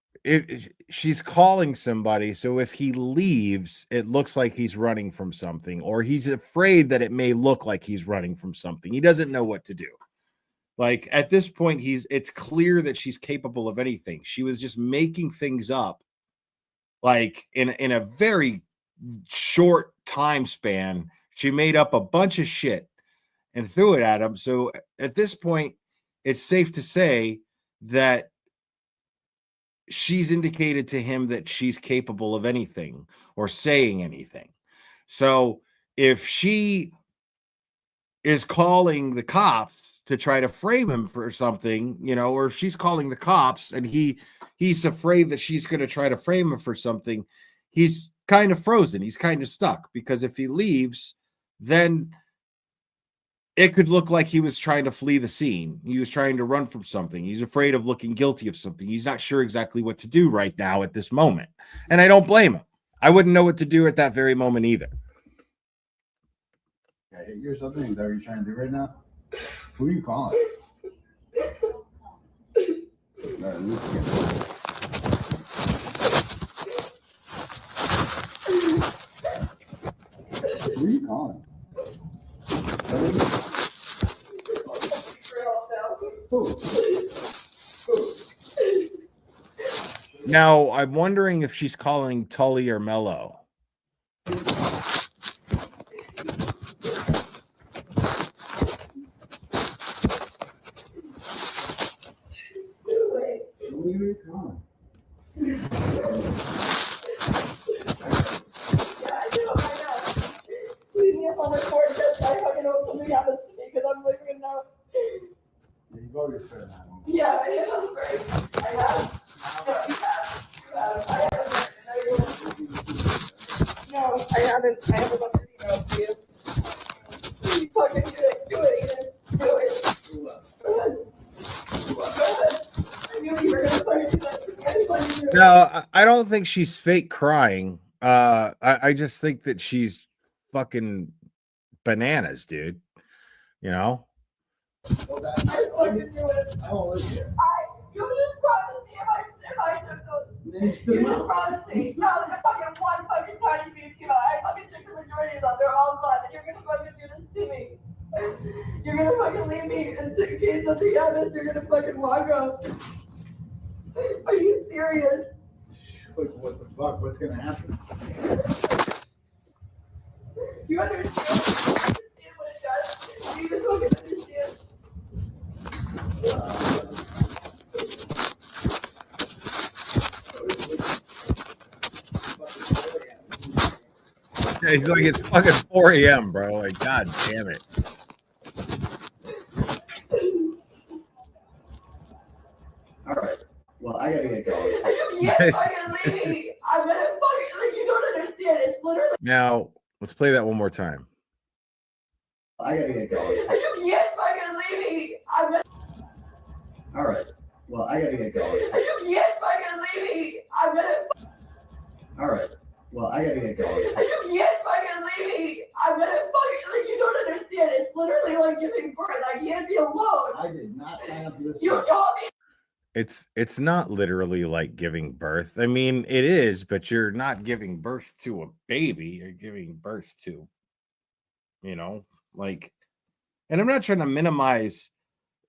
Speaker 1: she's calling somebody. So if he leaves, it looks like he's running from something, or he's afraid that it may look like he's running from something. He doesn't know what to do. Like at this point, it's clear that she's capable of anything. She was just making things up, like in a very short time span. She made up a bunch of shit and threw it at him. So at this point, it's safe to say that she's indicated to him that she's capable of anything or saying anything. So if she is calling the cops to try to frame him for something, you know, or if she's calling the cops and he's afraid that she's going to try to frame him for something, he's kind of frozen. He's kind of stuck, because if he leaves, then it could look like he was trying to flee the scene. He was trying to run from something. He's afraid of looking guilty of something. He's not sure exactly what to do right now at this moment. And I don't blame him. I wouldn't know what to do at that very moment either.
Speaker 4: I hit you or something? Is that what you're trying to do right now? Who are you calling? Who are you calling? Who?
Speaker 1: Now, I'm wondering if she's calling Tully or Mellow.
Speaker 3: Yeah, I know, right? I have. No, I haven't. I have a bunch of emails for you. You fucking do it. Do it, Ethan. Do it. Go ahead. Go ahead. I knew you were gonna fucking do that.
Speaker 1: No, I don't think she's fake crying. I just think that she's fucking bananas, dude. You know?
Speaker 3: I fucking do it.
Speaker 4: I won't live here.
Speaker 3: You just promised me if I took those. You just promised me. No, there's fucking one fucking tiny piece came out. I fucking took the majority of them. They're all gone. And you're gonna fucking do this to me. You're gonna fucking leave me in case something happens. You're gonna fucking walk up. Are you serious?
Speaker 4: Like, what the fuck? What's gonna happen?
Speaker 3: You understand? You understand what it does? You even fucking understand?
Speaker 1: He's like, it's fucking 4 a.m., bro. Like, god damn it.
Speaker 4: All right. Well, I gotta get going.
Speaker 3: You can't fucking leave me. I'm gonna fucking, like, you don't understand. It's literally.
Speaker 1: Now, let's play that one more time.
Speaker 4: I gotta get going.
Speaker 3: You can't fucking leave me. I'm gonna.
Speaker 4: All right. Well, I gotta get going.
Speaker 3: You can't fucking leave me. I'm gonna.
Speaker 4: All right. Well, I gotta get going.
Speaker 3: You can't fucking leave me. I'm gonna fucking, like, you don't understand. It's literally like giving birth. I can't be alone.
Speaker 4: I did not sign up for this.
Speaker 3: You told me.
Speaker 1: It's not literally like giving birth. I mean, it is, but you're not giving birth to a baby. You're giving birth to, you know, like, and I'm not trying to minimize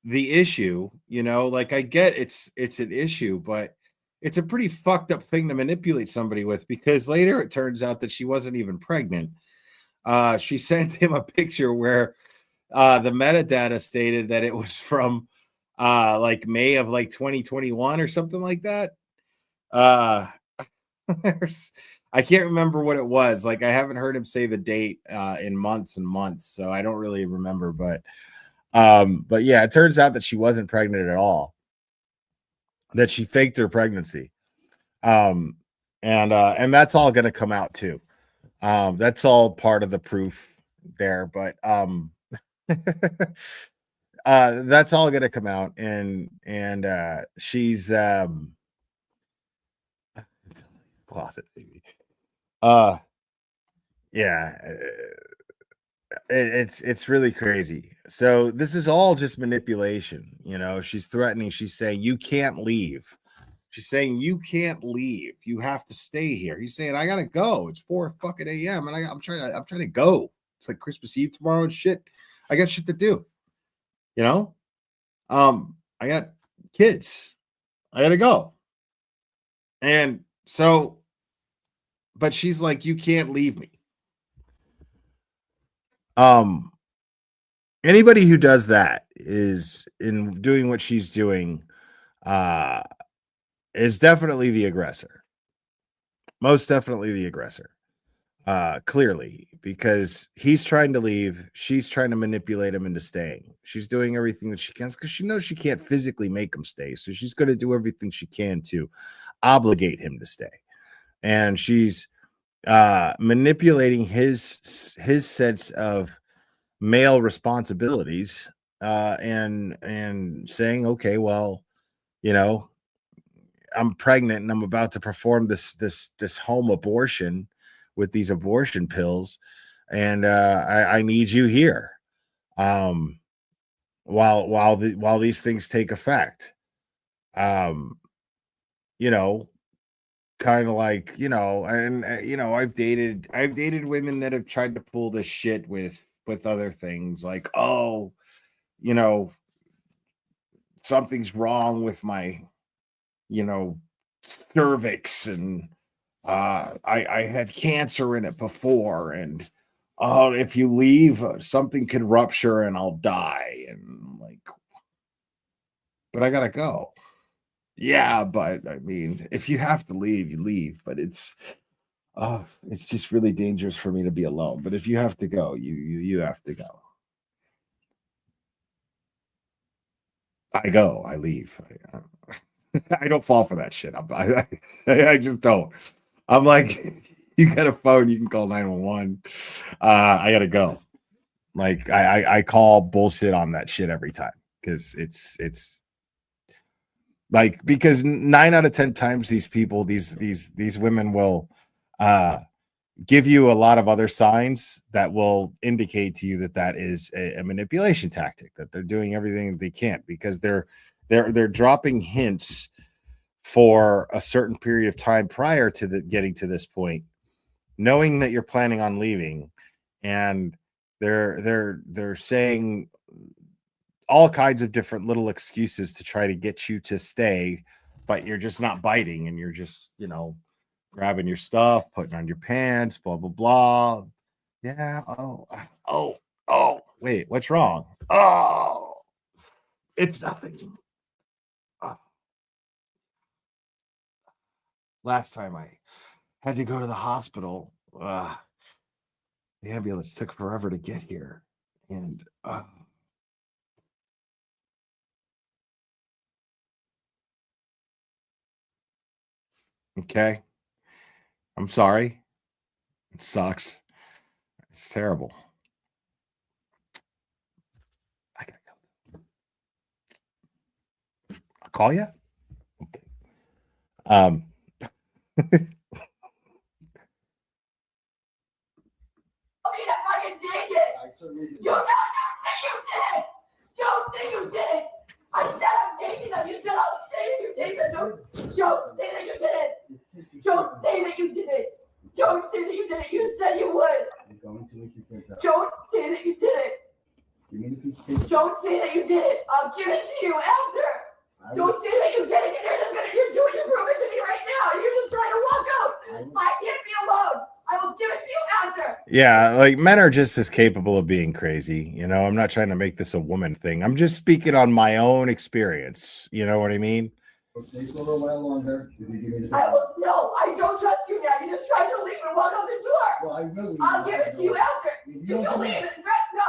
Speaker 1: the issue, you know, like I get it's an issue, but it's a pretty fucked up thing to manipulate somebody with, because later it turns out that she wasn't even pregnant. She sent him a picture where the metadata stated that it was from like May of like 2021 or something like that. I can't remember what it was. Like, I haven't heard him say the date in months and months, so I don't really remember. But yeah, it turns out that she wasn't pregnant at all. That she faked her pregnancy. And that's all going to come out too. That's all part of the proof there. But that's all going to come out, and she's closet baby. Yeah, it's really crazy. So this is all just manipulation. You know, she's threatening. She's saying you can't leave. She's saying you can't leave. You have to stay here. He's saying I gotta go. It's 4 fucking a.m. and I'm trying to go. It's like Christmas Eve tomorrow and shit. I got shit to do. You know, I got kids. I gotta go. And so, but she's like, you can't leave me. Anybody who does that is in doing what she's doing, is definitely the aggressor. Most definitely the aggressor. Clearly, because he's trying to leave, she's trying to manipulate him into staying. She's doing everything that she can because she knows she can't physically make him stay. So she's going to do everything she can to obligate him to stay. And she's manipulating his sense of male responsibilities, and saying, okay, well, you know, I'm pregnant and I'm about to perform this home abortion with these abortion pills, and I need you here while these things take effect. You know, kind of like, you know, and you know, I've dated women that have tried to pull this shit with other things, like, oh, you know, something's wrong with my, you know, cervix, and I had cancer in it before, and if you leave, something could rupture and I'll die. And I'm like, but I gotta go. Yeah, but I mean, if you have to leave, you leave. But it's just really dangerous for me to be alone. But if you have to go, you have to go. I go. I leave. I don't fall for that shit. I just don't. I'm like, you got a phone, you can call 911. I gotta go. Like, I call bullshit on that shit every time, because it's like, because 9 out of 10 times these people, these women will give you a lot of other signs that will indicate to you that is a manipulation tactic, that they're doing everything they can, because they're dropping hints for a certain period of time prior to getting to this point, knowing that you're planning on leaving, and they're saying all kinds of different little excuses to try to get you to stay, but you're just not biting, and you're just, you know, grabbing your stuff, putting on your pants, blah blah blah. Yeah. Oh, wait, what's wrong? Oh, it's nothing. Last time I had to go to the hospital, the ambulance took forever to get here, and okay, I'm sorry. It sucks. It's terrible. I gotta go. I'll call you. Okay.
Speaker 3: I fucking did it. You don't say you did it. Don't say you did it. I said I'm taking them. You said I'll say you take them. Don't say that you did it. Don't say that you did it. Don't say that you did it. You said you would. Don't say that you did it. Don't say that you did it. I'll give it to you after. Don't say that you did it, because you're proving it to me right now. You're just trying to walk out. I can't be alone. I will give it to you after.
Speaker 1: Yeah, like men are just as capable of being crazy. You know, I'm not trying to make this a woman thing. I'm just speaking on my own experience. You know what I mean?
Speaker 4: We'll stay for a little while longer. If you give me the
Speaker 3: I will. No, I don't trust you now. You just tried to leave and walk out the door.
Speaker 4: Well, I will.
Speaker 3: I'll give it to you after. If you leave it, no,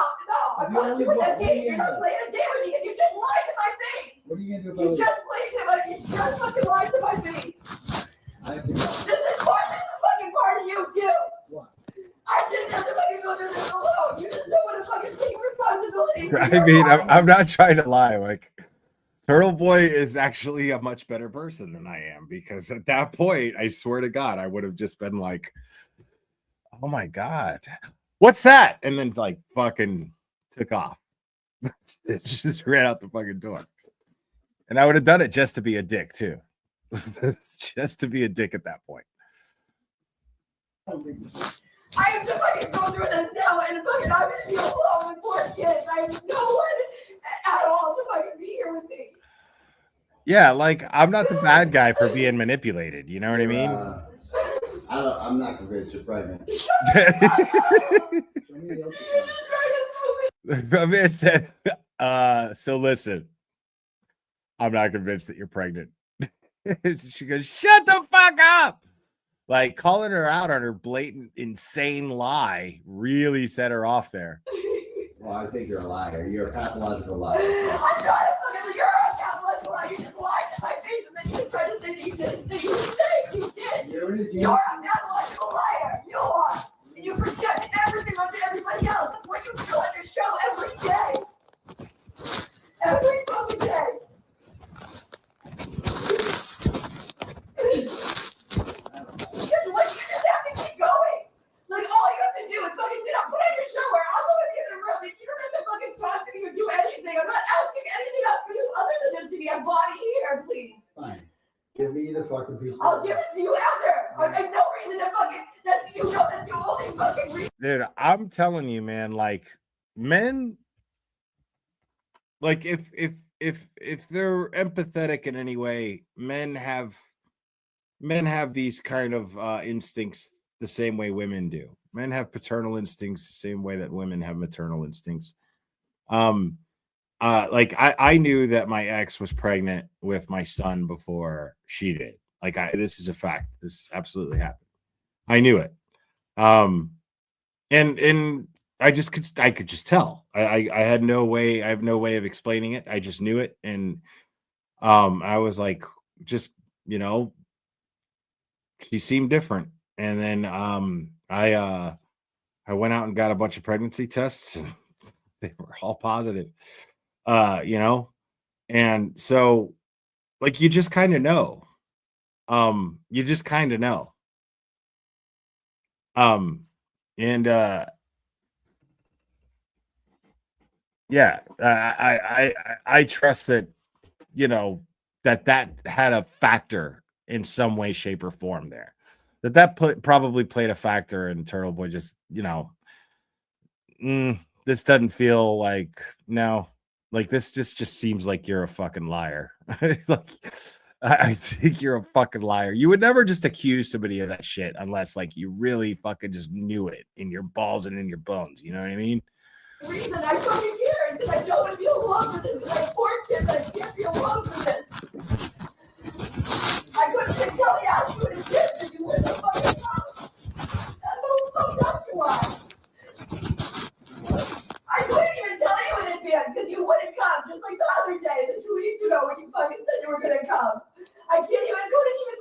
Speaker 3: I'm not doing that game. You're not playing a game with me because you just lied to my face.
Speaker 4: What are you gonna do
Speaker 3: You
Speaker 4: about it?
Speaker 3: just lied to my. You just fucking lied to my face.
Speaker 4: I have to go.
Speaker 3: This is fucking part of you too.
Speaker 4: What?
Speaker 3: I shouldn't have to fucking go through this alone. You just don't want to fucking take responsibility. For
Speaker 1: I
Speaker 3: your
Speaker 1: mean,
Speaker 3: life.
Speaker 1: I'm not trying to lie. Like, Turtle Boy is actually a much better person than I am, because at that point, I swear to God, I would have just been like, oh my God, what's that? And then like fucking took off. It just ran out the fucking door. And I would have done it just to be a dick too. Just to be a dick at that point.
Speaker 3: I have to fucking go through this now, and fucking I'm gonna be alone with 4 kids. I have no one at all to fucking be here with me.
Speaker 1: Yeah, like I'm not the bad guy for being manipulated. You know what I mean?
Speaker 4: I'm not convinced you're pregnant.
Speaker 1: Ramir said, so listen, I'm not convinced that you're pregnant. She goes, shut the fuck up. Like, calling her out on her blatant, insane lie really set her off there.
Speaker 4: Well, I think you're a liar. You're a pathological liar.
Speaker 3: I'm not a fucking, you're a pathological liar. You just lied to my face and then you just tried to say that you didn't say you did. You did. You're a pathological liar. You are. And you project everything onto everybody else. That's what you do on your show every day. Every fucking day. Like, you just have to keep going. Like, all you have to do is fucking sit up, put on your shower. I'll go in the other room. You don't have to fucking talk to me or do anything. I'm not asking anything else for you other than just to be a body here, please.
Speaker 4: Fine. Give me the fucking piece of
Speaker 3: I'll give it to you after. I have no reason to fucking, that's the only fucking reason.
Speaker 1: Dude, I'm telling you, man, like, men, like, if they're empathetic in any way, men have these kind of instincts the same way women do. Men have paternal instincts the same way that women have maternal instincts. Like I knew that my ex was pregnant with my son before she did. Like, this is a fact. This absolutely happened. I knew it. And I could just tell. I had no way. I have no way of explaining it. I just knew it. And I was like, just, you know, she seemed different. And then I went out and got a bunch of pregnancy tests, and they were all positive. You know, and so, like, you just kind of know. You just kind of know. And yeah, I trust that, you know, that had a factor in some way, shape, or form there. That probably played a factor in Turtle Boy just, you know, this doesn't feel like, no, like, this just seems like you're a fucking liar. Like, I think you're a fucking liar. You would never just accuse somebody of that shit unless, like, you really fucking just knew it in your balls and in your bones. You know what I mean?
Speaker 3: The reason I fucking care is because I don't want to be alone with this. Because I have 4 kids, I can't be alone with this. I couldn't even tell you how you would have did because you wouldn't have fucking come. That's how fucked up you are. I couldn't even tell you in advance because you wouldn't come, just like the other day, the 2 weeks ago when you fucking said you were gonna come. I couldn't even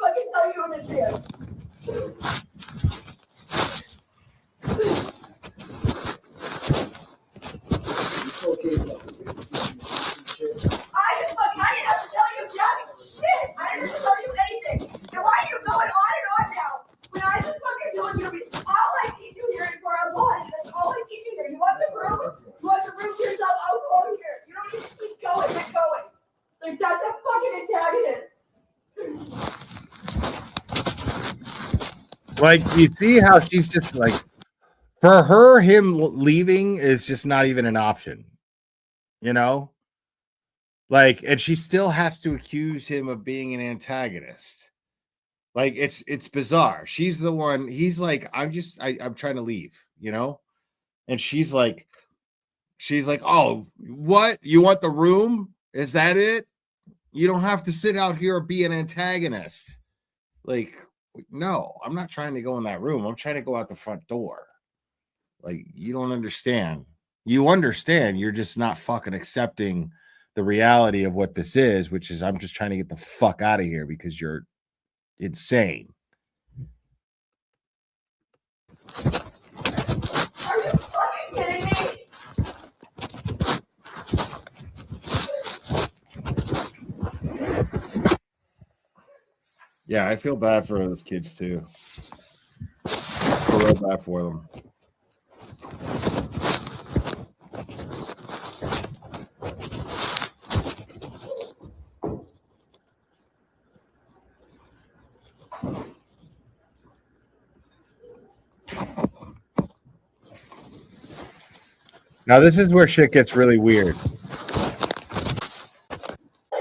Speaker 3: fucking tell you in advance. I didn't have to tell you jack shit. I didn't have to tell you anything. And why are you going on and on now? When I just fucking told you, all I need you here is for a body. That's all I need you here. You want the room? You want the room to yourself? I'll go here. You don't need to keep going and going. Like, that's a fucking antagonist.
Speaker 1: Like, you see how she's just like, for her, him leaving is just not even an option, you know? Like, and she still has to accuse him of being an antagonist. Like it's bizarre. She's the one. He's like, I'm trying to leave, you know? And she's like, oh, what? You want the room? Is that it? You don't have to sit out here and be an antagonist. Like, no, I'm not trying to go in that room. I'm trying to go out the front door. Like, you don't understand. You understand. You're just not fucking accepting the reality of what this is, which is I'm just trying to get the fuck out of here because you're insane.
Speaker 3: Are you fucking kidding me?
Speaker 1: Yeah, I feel bad for those kids too. I feel real bad for them. Now this is where shit gets really weird.
Speaker 3: It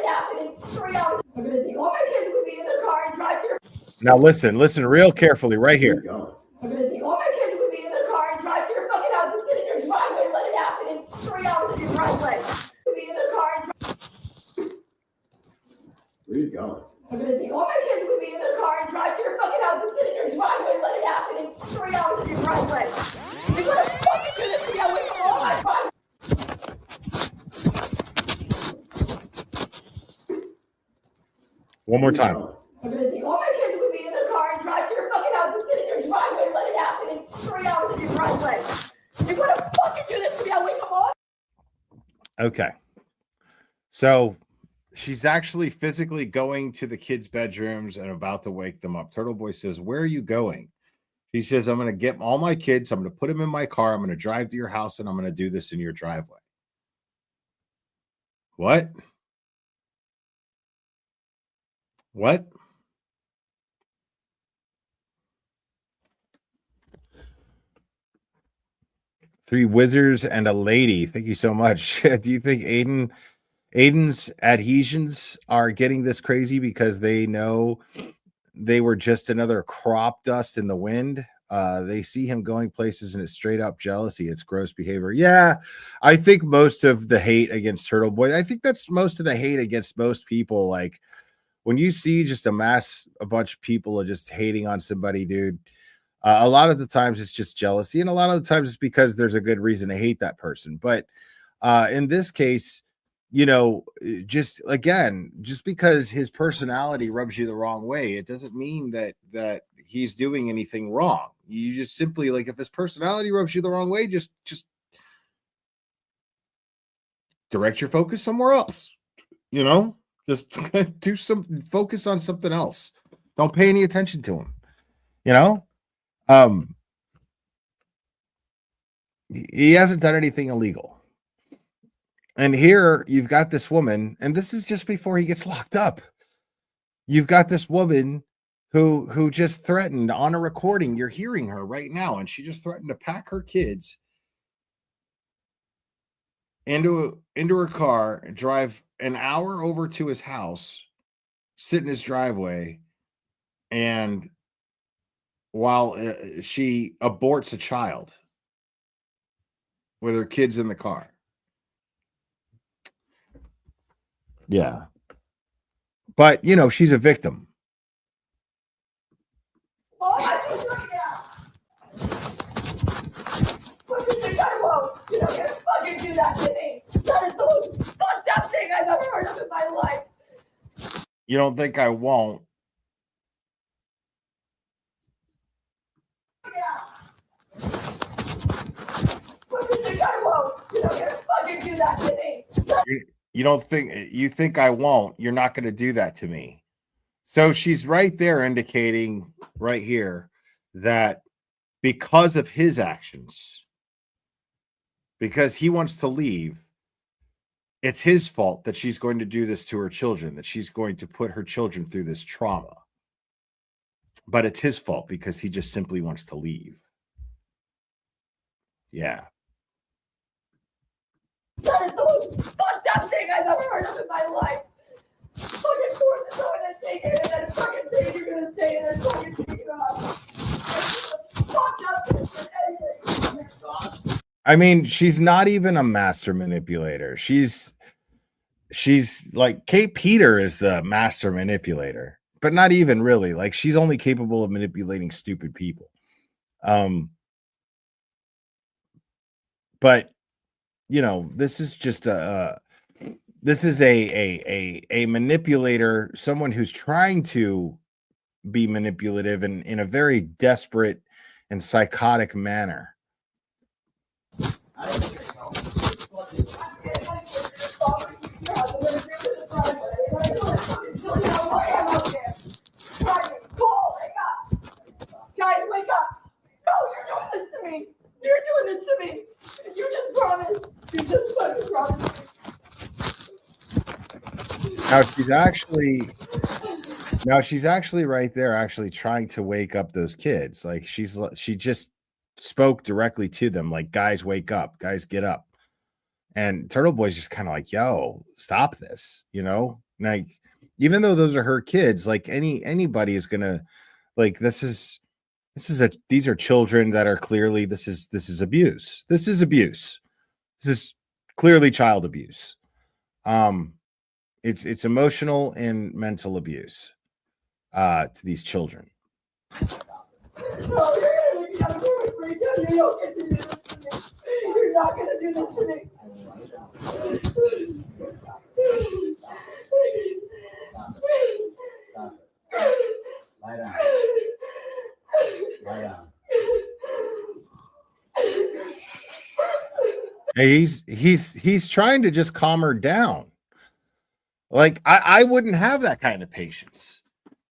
Speaker 3: happened in 3 hours. I'm gonna take all my kids with me in the car and drive to your.
Speaker 1: Now listen real carefully right here.
Speaker 3: I'm gonna take all my kids with me in the car and drive to your fucking house and sit in your driveway and let it happen in 3 hours of your driveway. With me in the car and drive.
Speaker 4: Where are you going?
Speaker 3: I'm gonna take all my kids with me in the car and drive to your fucking house and sit in your driveway and let it happen in 3 hours of your driveway. You're gonna fucking do this to me. I wait for all my time.
Speaker 1: One more time.
Speaker 3: I'm gonna take all my kids with me in the car and drive to your fucking house and sit in your driveway and let it happen in 3 hours of your driveway. You're gonna fucking do this to me. I wait for all.
Speaker 1: Okay. So she's actually physically going to the kids' bedrooms and about to wake them up. Turtle Boy says, "Where are you going?" He says, "I'm going to get all my kids. I'm going to put them in my car. I'm going to drive to your house and I'm going to do this in your driveway." What? What? Three wizards and a lady. Thank you so much. Do you think Aiden's adhesions are getting this crazy because they know they were just another crop dust in the wind? They see him going places and it's straight up jealousy. It's gross behavior. Yeah, I think most of the hate against Turtle Boy, I think that's most of the hate against most people. Like when you see just a bunch of people are just hating on somebody, dude. A lot of the times it's just jealousy, and a lot of the times it's because there's a good reason to hate that person. But in this case, you know, just because his personality rubs you the wrong way, it doesn't mean that he's doing anything wrong. You just simply, like, if his personality rubs you the wrong way, just direct your focus somewhere else. You know, just focus on something else. Don't pay any attention to him. You know. He hasn't done anything illegal. And here you've got this woman, and this is just before he gets locked up. You've got this woman who just threatened on a recording. You're hearing her right now, and she just threatened to pack her kids into her car and drive an hour over to his house, sit in his driveway, and while she aborts a child with her kids in the car. Yeah. But, you know, she's a victim.
Speaker 3: Oh, my kids right now. What do you think I won't? You're not gonna fucking do that to me. That is the most fucked up thing I've ever heard of in my life.
Speaker 1: You don't think I won't?
Speaker 3: What do you think I won't? You're not gonna fucking do that to me.
Speaker 1: You think I won't? You're not going to do that to me. So she's right there indicating right here that because of his actions, because he wants to leave, it's his fault that she's going to do this to her children, that she's going to put her children through this trauma. But it's his fault because he just simply wants to leave. Yeah.
Speaker 3: That is the most fucked up thing I've ever heard of in my life. fucking force is going to take it, and then fucking say you're gonna stay, and then fucking take it off. Fucked up with anything.
Speaker 1: I mean, she's not even a master manipulator. She's like Kate Peter is the master manipulator, but not even really. Like she's only capable of manipulating stupid people. But you know, this is just this is a manipulator, someone who's trying to be manipulative and in a very desperate and psychotic manner.
Speaker 3: Guys, wake up! No, you're doing this to me! You're doing this to me! You just promised! You just fucking promised!
Speaker 1: Now she's actually right there, actually trying to wake up those kids. Like she just spoke directly to them, like, guys, wake up, guys, get up. And Turtle Boy's just kind of like, yo, stop this, you know? Like, even though those are her kids, like anybody is gonna, like, these are children that are clearly this is abuse. This is abuse. This is clearly child abuse. It's emotional and mental abuse to these children.
Speaker 3: No, you're gonna make me have a nervous breakdown. You don't get to do this to me. You're not gonna do this to me.
Speaker 4: Stop it. Lie down. Lie down.
Speaker 1: He's trying to just calm her down. Like I wouldn't have that kind of patience.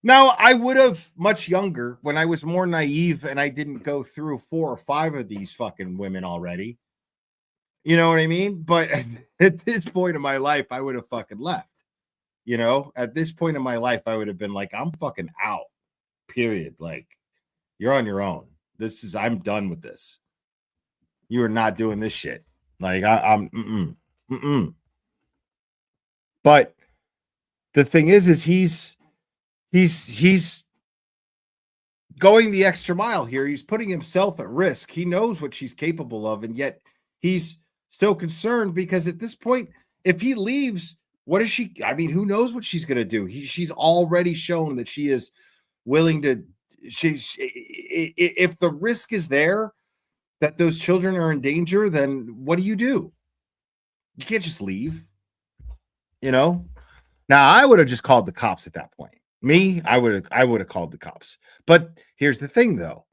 Speaker 1: Now I would have much younger when I was more naive and I didn't go through 4 or 5 of these fucking women already. You know what I mean? But at this point in my life, I would have fucking left. You know, at this point in my life, I would have been like, I'm fucking out. Period. Like, you're on your own. I'm done with this. You are not doing this shit. Like, I'm But the thing is he's going the extra mile here. He's putting himself at risk. He knows what she's capable of, and yet he's still concerned because at this point, if he leaves, what is she? I mean, who knows what she's going to do? She's already shown that she is willing to. If the risk is there that those children are in danger, then what do? You can't just leave. You know. Now I would have just called the cops at that point. Me, I would have called the cops. But here's the thing, though.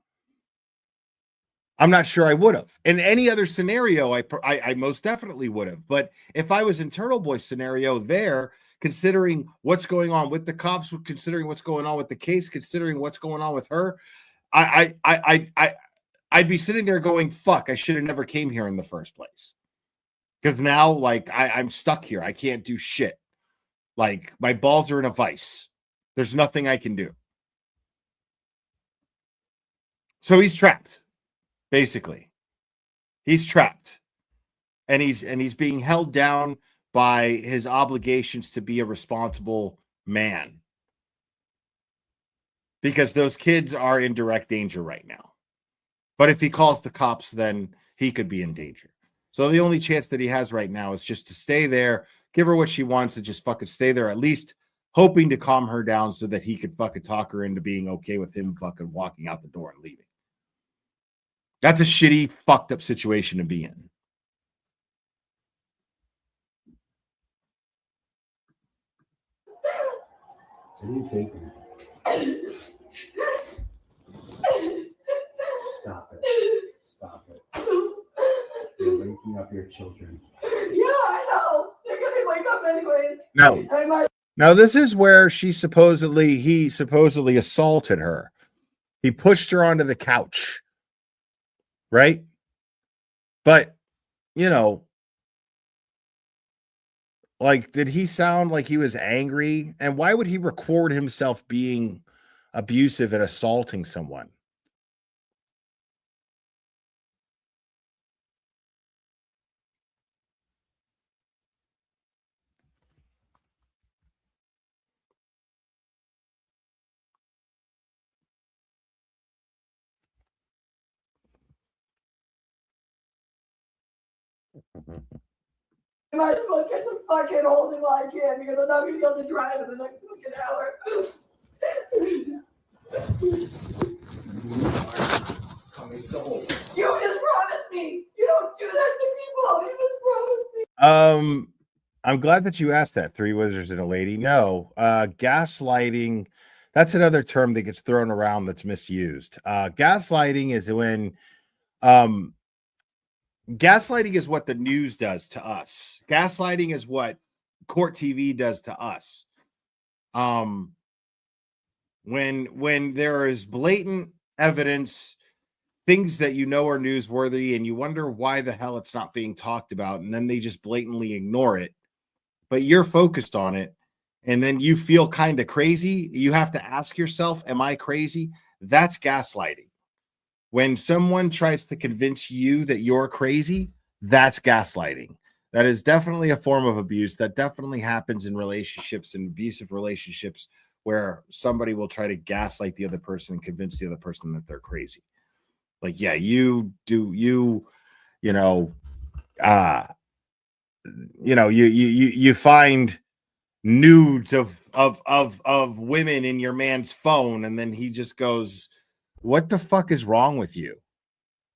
Speaker 1: I'm not sure I would have. In any other scenario, I most definitely would have. But if I was in Turtle Boy's scenario there, considering what's going on with the cops, considering what's going on with the case, considering what's going on with her, I'd be sitting there going, fuck, I should have never came here in the first place. Because now, like, I'm stuck here. I can't do shit. Like, my balls are in a vice. There's nothing I can do. So he's trapped. Basically, he's trapped, and he's being held down by his obligations to be a responsible man because those kids are in direct danger right now. But if he calls the cops, then he could be in danger. So the only chance that he has right now is just to stay there, give her what she wants, and just fucking stay there, at least hoping to calm her down so that he could fucking talk her into being okay with him fucking walking out the door and leaving. That's a shitty, fucked up situation to be in.
Speaker 4: What are you taking? Stop it. Stop it. You're waking up your children.
Speaker 3: Yeah, I know. They're gonna wake up anyways.
Speaker 1: No. Now this is where he supposedly assaulted her. He pushed her onto the couch. Right? But, you know, like, did he sound like he was angry? And why would he record himself being abusive and assaulting someone?
Speaker 3: I might as well get some fucking holding while I can because I'm not gonna be able to drive in the next fucking hour. You just promised me. You don't do that to people. You just promised me.
Speaker 1: I'm glad that you asked that. Three Wizards and a Lady. No, gaslighting. That's another term that gets thrown around that's misused. Gaslighting is when, gaslighting is what the news does to us. Gaslighting is what court TV does to us. When there is blatant evidence, things that you know are newsworthy, and you wonder why the hell it's not being talked about, and then they just blatantly ignore it, but you're focused on it, and then you feel kind of crazy. You have to ask yourself, am I crazy? That's gaslighting. When someone tries to convince you that you're crazy, that's gaslighting. That is definitely a form of abuse. That definitely happens in relationships and abusive relationships where somebody will try to gaslight the other person and convince the other person that they're crazy. Like, yeah, you find nudes of women in your man's phone, and then he just goes, what the fuck is wrong with you?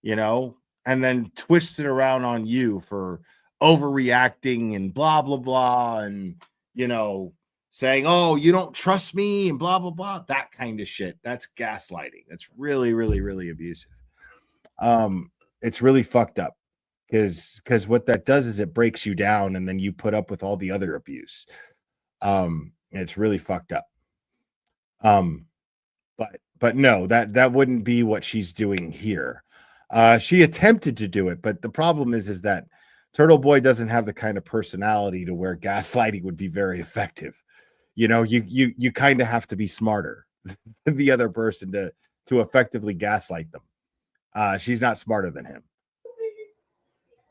Speaker 1: And then twists it around on you for overreacting and blah blah blah, and saying, oh, you don't trust me and blah blah blah, that kind of shit. That's gaslighting. That's really, really, really abusive. It's really fucked up because what that does is it breaks you down, and then you put up with all the other abuse. It's really fucked up. But no, that wouldn't be what she's doing here. She attempted to do it, but the problem is that Turtle Boy doesn't have the kind of personality to where gaslighting would be very effective. You kind of have to be smarter than the other person to effectively gaslight them. She's not smarter than him.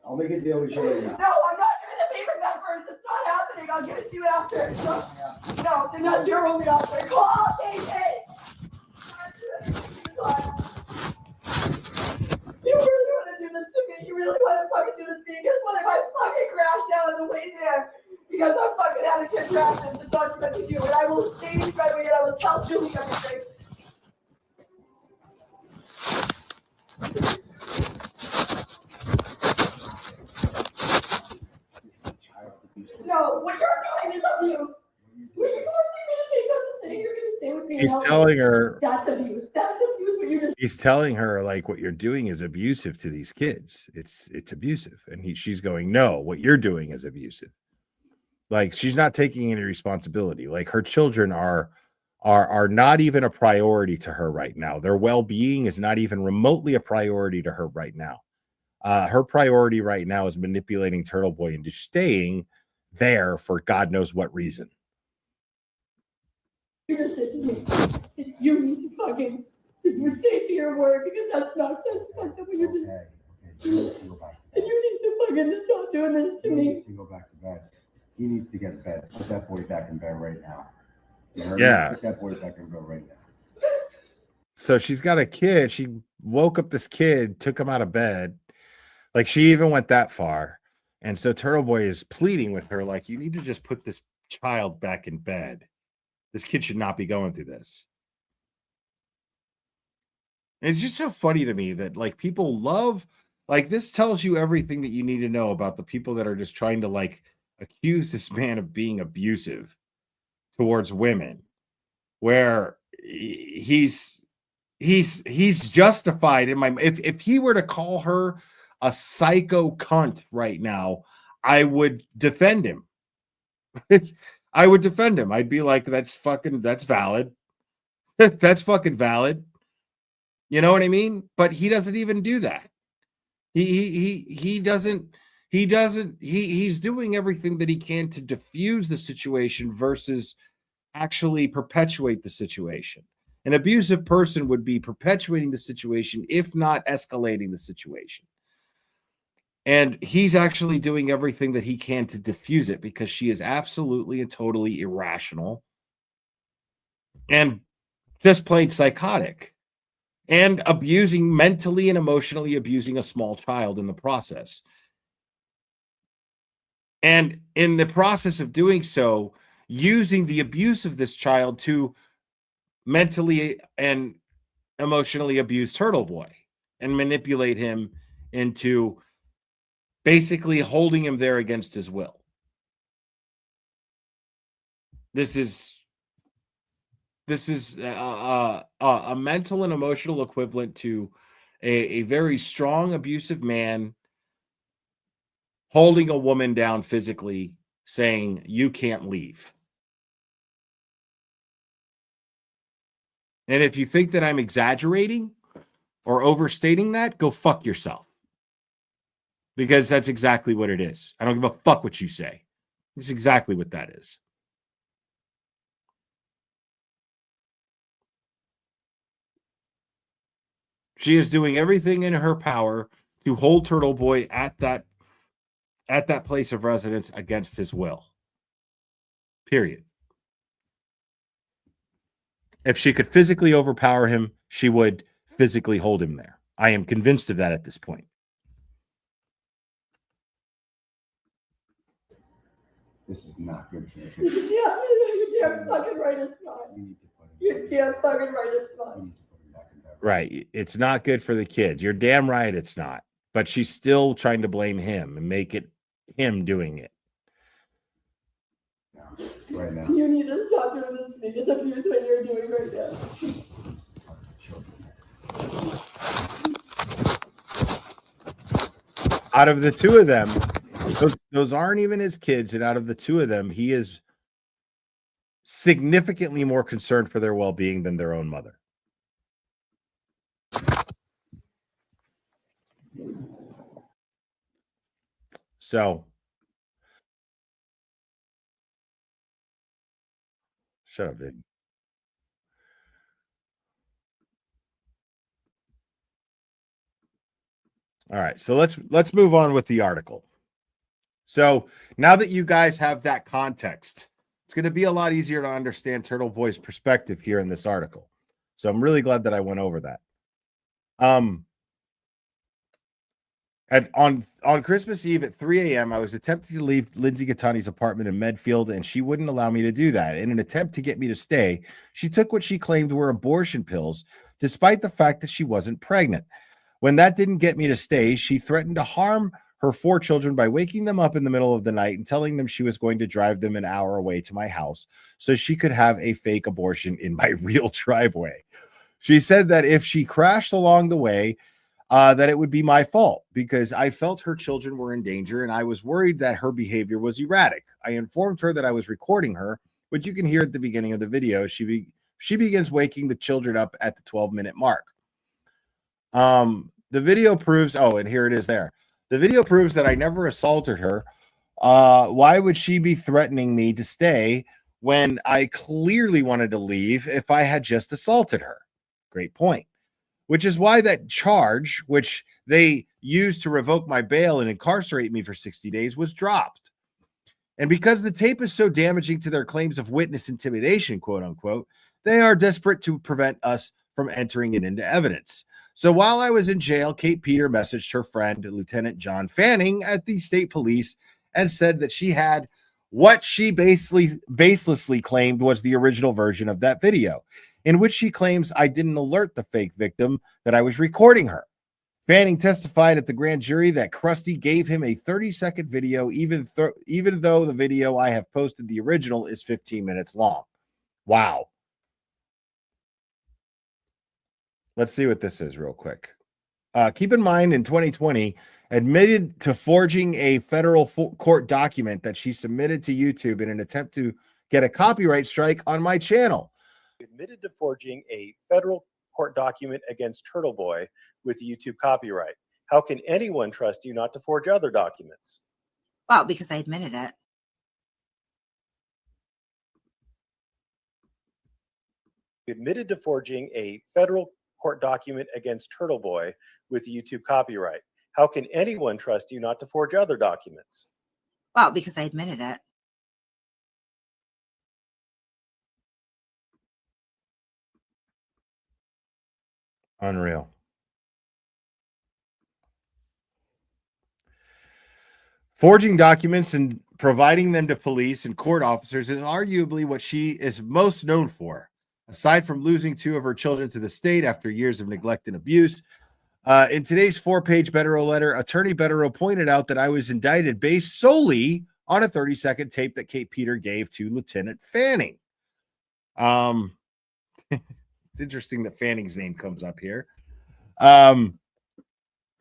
Speaker 4: I'll make a deal with you right now.
Speaker 3: No, I'm not giving the paper back first. It's not happening. I'll give it to you after. No, then that's your only option. Call KK. You really want to do this to me? You really want to fucking do this to me? Guess what? If I fucking crash down on the way there, because I'm fucking having contractions to document to you, and I will stay right away and I will tell Julie everything. No, what you're doing is abuse. What you're forcing me to take doesn't say you're going to stay with me.
Speaker 1: He's telling her.
Speaker 3: That's abuse. That's abuse. What you just.
Speaker 1: He's telling her, like, what you're doing is abusive to these kids. It's abusive, and she's going, no, what you're doing is abusive. Like, she's not taking any responsibility. Like, her children are not even a priority to her right now. Their well-being is not even remotely a priority to her right now. Her priority right now is manipulating Turtle Boy into staying there for God knows what reason.
Speaker 3: You're gonna say to me, you need to fucking stay to your word because that's not what you're just.
Speaker 4: Okay. You need to go back to bed.
Speaker 3: And you need to fucking stop doing this to
Speaker 4: He
Speaker 3: me.
Speaker 4: needs to go back to bed. He needs to get to bed. Put that boy back in bed right now.
Speaker 1: Yeah.
Speaker 4: Put that boy back in bed right now.
Speaker 1: So she's got a kid. She woke up this kid, took him out of bed. Like, she even went that far. And so Turtle Boy is pleading with her, like, you need to just put this child back in bed. This kid should not be going through this. And it's just so funny to me that, like, people love, like, this tells you everything that you need to know about the people that are just trying to, like, accuse this man of being abusive towards women, where he's justified in my, if he were to call her a psycho cunt right now, I would defend him. I would defend him. I'd be like, that's valid. That's fucking valid. You know what I mean? But he doesn't even do that. He doesn't. He's doing everything that he can to diffuse the situation versus actually perpetuate the situation. An abusive person would be perpetuating the situation, if not escalating the situation. And he's actually doing everything that he can to diffuse it because she is absolutely and totally irrational and just plain psychotic and mentally and emotionally abusing a small child in the process. And in the process of doing so, using the abuse of this child to mentally and emotionally abuse Turtle Boy and manipulate him into basically holding him there against his will. This is a mental and emotional equivalent to a very strong abusive man holding a woman down physically, saying, "You can't leave." And if you think that I'm exaggerating or overstating that, go fuck yourself. Because that's exactly what it is. I don't give a fuck what you say. It's exactly what that is. She is doing everything in her power to hold Turtle Boy at that place of residence against his will. Period. If she could physically overpower him, she would physically hold him there. I am convinced of that at this point.
Speaker 4: This is not good for the
Speaker 3: Yeah,
Speaker 4: kids.
Speaker 3: you're damn fucking right it's not.
Speaker 4: We need to put him
Speaker 3: You're
Speaker 4: back
Speaker 3: damn
Speaker 4: in-
Speaker 3: fucking right it's not.
Speaker 4: we need to put him back in bed.
Speaker 1: Right. It's not good for the kids. You're damn right it's not. But she's still trying to blame him and make it him doing it.
Speaker 4: Now, right now.
Speaker 3: You need to stop doing this to me. It's abuse what you're doing right now.
Speaker 1: Out of the two of them, those aren't even his kids. And out of the two of them, he is significantly more concerned for their well-being than their own mother. So, shut up, dude. All right, so let's move on with the article. So now that you guys have that context, it's going to be a lot easier to understand Turtle Boy's perspective here in this article. So I'm really glad that I went over that. And on Christmas Eve at 3 a.m., I was attempting to leave Lindsay Gattani's apartment in Medfield, and she wouldn't allow me to do that. In an attempt to get me to stay, she took what she claimed were abortion pills, despite the fact that she wasn't pregnant. When that didn't get me to stay, she threatened to harm her 4 children by waking them up in the middle of the night and telling them she was going to drive them an hour away to my house so she could have a fake abortion in my real driveway. She said that if she crashed along the way, that it would be my fault because I felt her children were in danger and I was worried that her behavior was erratic. I informed her that I was recording her, which you can hear at the beginning of the video. She begins waking the children up at the 12-minute mark. The video proves, and here it is there. The video proves that I never assaulted her. Why would she be threatening me to stay when I clearly wanted to leave if I had just assaulted her? Great point. Which is why that charge, which they used to revoke my bail and incarcerate me for 60 days, was dropped. And because the tape is so damaging to their claims of witness intimidation, quote unquote, they are desperate to prevent us from entering it into evidence. So while I was in jail, Kate Peter messaged her friend, Lieutenant John Fanning at the state police, and said that she had what she baselessly claimed was the original version of that video, in which she claims I didn't alert the fake victim that I was recording her. Fanning testified at the grand jury that Krusty gave him a 30-second video, even though the video I have posted, the original, is 15 minutes long. Wow. Let's see what this is real quick. Keep in mind, in 2020, admitted to forging a federal court document that she submitted to YouTube in an attempt to get a copyright strike on my channel.
Speaker 5: Admitted to forging a federal court document against Turtle Boy with YouTube copyright. How can anyone trust you not to forge other documents?
Speaker 6: Well, because I admitted it.
Speaker 5: Admitted to forging a federal court document against Turtle Boy with YouTube copyright. How can anyone trust you not to forge other documents?
Speaker 6: Well, because I admitted it.
Speaker 1: Unreal. Forging documents and providing them to police and court officers is arguably what she is most known for. Aside from losing 2 of her children to the state after years of neglect and abuse, in today's 4-page Bederow letter, Attorney Bederow pointed out that I was indicted based solely on a 30-second tape that Kate Peter gave to Lieutenant Fanning. It's interesting that Fanning's name comes up here.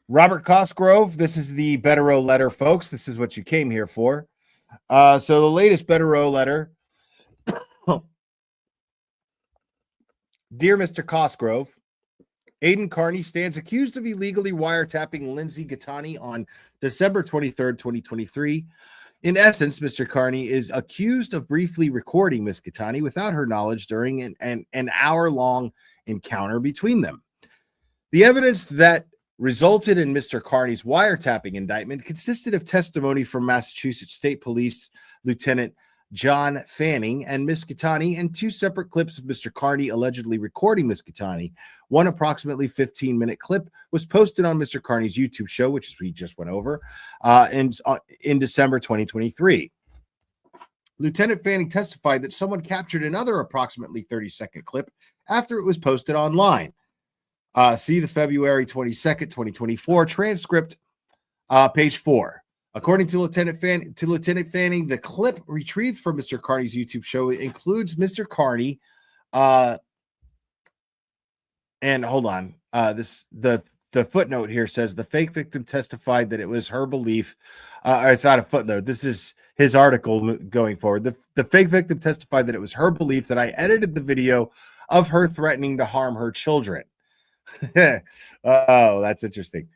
Speaker 1: Robert Cosgrove, this is the Bederow letter, folks. This is what you came here for. So the latest Bederow letter. Dear Mr. Cosgrove, Aidan Carney stands accused of illegally wiretapping Lindsay Gattani on December 23rd, 2023. In essence, Mr. Carney is accused of briefly recording Miss Gattani without her knowledge during an hour-long encounter between them. The evidence that resulted in Mr. Carney's wiretapping indictment consisted of testimony from Massachusetts State Police Lieutenant John Fanning and Miss Gattani, and 2 separate clips of Mr. Carney allegedly recording Miss Gattani. One approximately 15-minute clip was posted on Mr. Carney's YouTube show, which we just went over, in December 2023. Lieutenant Fanning testified that someone captured another approximately 30-second clip after it was posted online. See the February 22nd, 2024 transcript, page 4. According to Lieutenant Fanning, the clip retrieved from Mr. Carney's YouTube show includes Mr. Carney. And hold on, the footnote here says the fake victim testified that it was her belief. It's not a footnote. This is his article going forward. The fake victim testified that it was her belief that I edited the video of her threatening to harm her children. Oh, that's interesting.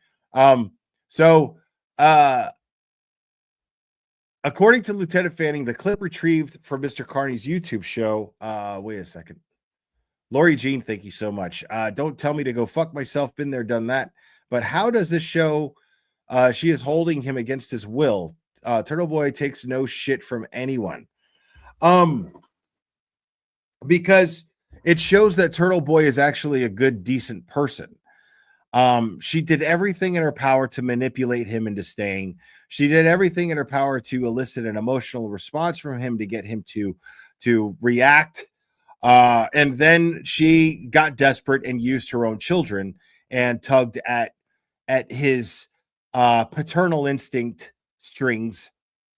Speaker 1: According to Lieutenant Fanning, the clip retrieved from Mr. Carney's YouTube show. Wait a second. Lori Jean, thank you so much. Don't tell me to go fuck myself. Been there, done that. But how does this show? She is holding him against his will. Turtle Boy takes no shit from anyone. Because it shows that Turtle Boy is actually a good, decent person. She did everything in her power to manipulate him into staying. She did everything in her power to elicit an emotional response from him to get him to react. And then she got desperate and used her own children and tugged at his paternal instinct strings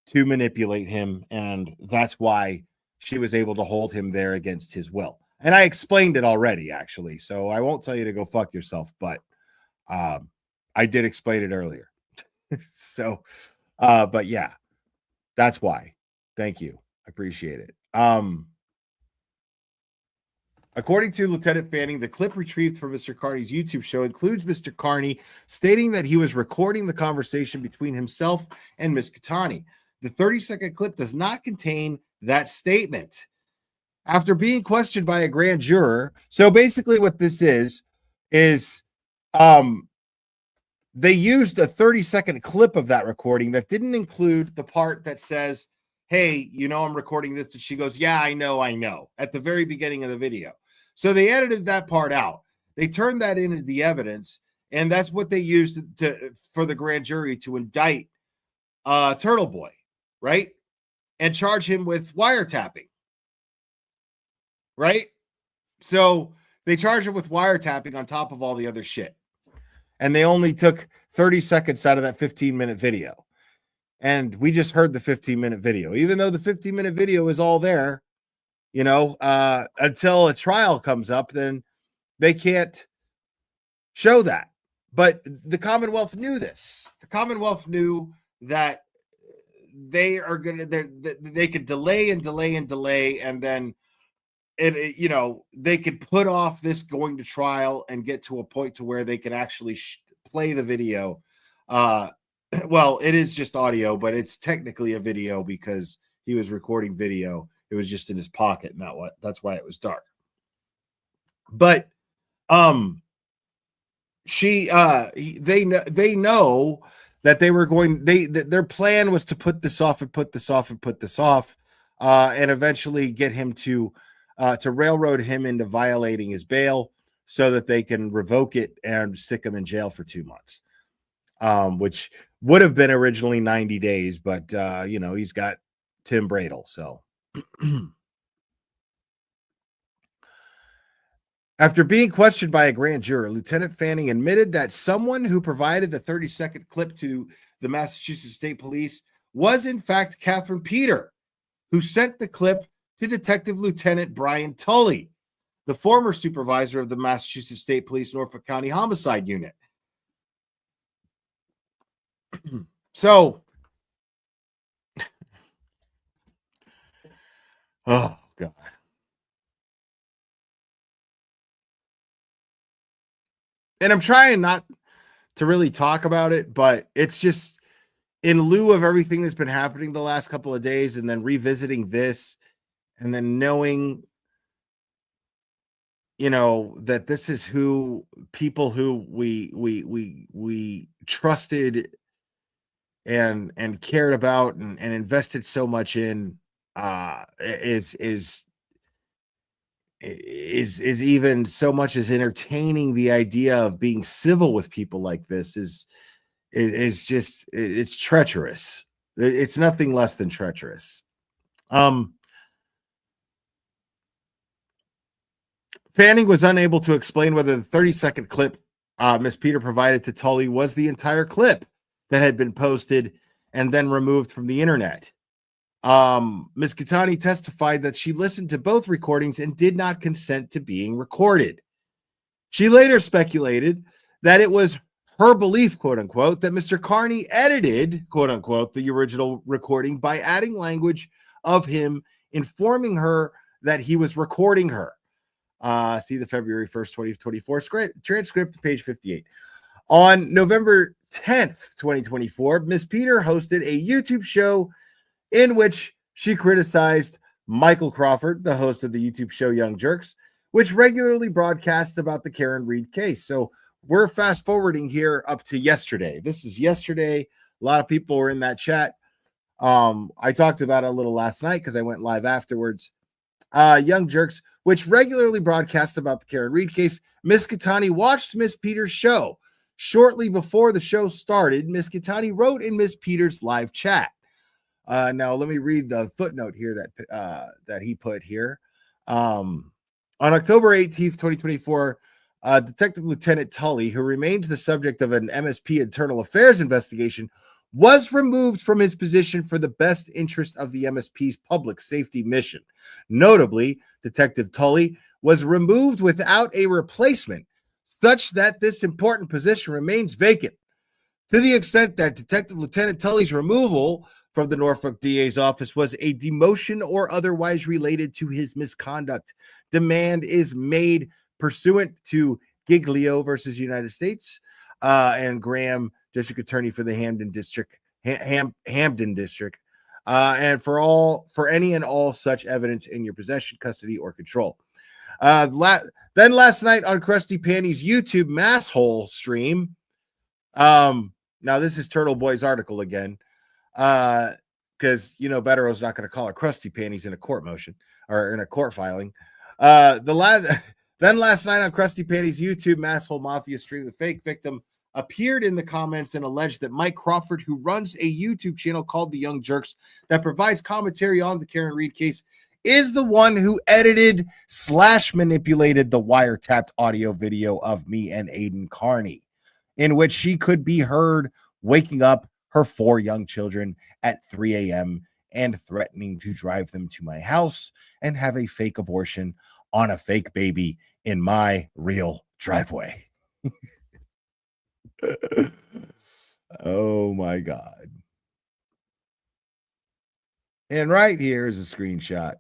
Speaker 1: to manipulate him. And that's why she was able to hold him there against his will. And I explained it already, actually. So I won't tell you to go fuck yourself, but I did explain it earlier. So, but yeah, that's why. Thank you. I appreciate it. According to Lieutenant Fanning, the clip retrieved from Mr. Carney's YouTube show includes Mr. Carney stating that he was recording the conversation between himself and Miss Gattani. The 30-second clip does not contain that statement. After being questioned by a grand juror, so basically what this is they used a 30-second clip of that recording that didn't include the part that says, hey, I'm recording this. And she goes, yeah, I know, at the very beginning of the video. So they edited that part out. They turned that into the evidence, and that's what they used for the grand jury to indict Turtle Boy, right? And charge him with wiretapping, right? So they charged him with wiretapping on top of all the other shit. And they only took 30 seconds out of that 15-minute video. And we just heard the 15-minute video. Even though the 15-minute video is all there, until a trial comes up, then they can't show that. But the Commonwealth knew this. The Commonwealth knew that they could delay, and then they could put off this going to trial and get to a point to where they can actually play the video. Well, it is just audio, but it's technically a video because he was recording video. It was just in his pocket, that's why it was dark. But they know that they were going. Their plan was to put this off, and eventually get him to railroad him into violating his bail so that they can revoke it and stick him in jail for 2 months. which would have been originally 90 days, but he's got Tim Bradle. So after being questioned by a grand juror, Lieutenant Fanning admitted that someone who provided the 30-second clip to the Massachusetts State Police was in fact Catherine Peter, who sent the clip to Detective Lieutenant Brian Tully, the former supervisor of the Massachusetts State Police Norfolk County Homicide Unit. So, oh, God. And I'm trying not to really talk about it, but it's just in lieu of everything that's been happening the last couple of days and then revisiting this and then knowing, that this is who people who we trusted and cared about and invested so much in is even so much as entertaining the idea of being civil with people like this is just it's treacherous. It's nothing less than treacherous. Fanning was unable to explain whether the 30-second clip Miss Peter provided to Tully was the entire clip that had been posted and then removed from the internet. Ms. Catani testified that she listened to both recordings and did not consent to being recorded. She later speculated that it was her belief, quote unquote, that Mr. Carney edited, quote unquote, the original recording by adding language of him informing her that he was recording her. See the February 1st, 2024 transcript, page 58. On November 10th, 2024, Ms. Peter hosted a YouTube show in which she criticized Michael Crawford, the host of the YouTube show Young Jerks, which regularly broadcasts about the Karen Reed case. So we're fast forwarding here up to yesterday. This is yesterday. A lot of people were in that chat. I talked about it a little last night because I went live afterwards. Young Jerks, which regularly broadcasts about the Karen Reed case. Miss Catani watched Miss Peters' show. Shortly before the show started, Miss Catani wrote in Miss Peters' live chat. Now, let me read the footnote here that he put here. On October 18th, 2024, Detective Lieutenant Tully, who remains the subject of an MSP internal affairs investigation, was removed from his position for the best interest of the MSP's public safety mission. Notably, Detective Tully was removed without a replacement, such that this important position remains vacant. To the extent that Detective Lieutenant Tully's removal from the Norfolk DA's office was a demotion or otherwise related to his misconduct, demand is made pursuant to Giglio versus United States and Graham, District Attorney for the Hamden District, and for any and all such evidence in your possession, custody, or control. Then last night on Krusty Panty's YouTube Masshole stream, now this is Turtle Boy's article again, because Bederow's not going to call her Krusty Panties in a court motion or in a court filing. Then last night on Krusty Panty's YouTube Masshole Mafia stream, the fake victim appeared in the comments and alleged that Mike Crawford, who runs a YouTube channel called The Young Jerks that provides commentary on the Karen Reed case, is the one who edited / manipulated the wiretapped audio video of me and Aiden Carney, in which she could be heard waking up her 4 young children at 3 a.m. and threatening to drive them to my house and have a fake abortion on a fake baby in my real driveway. Oh my God. And right here is a screenshot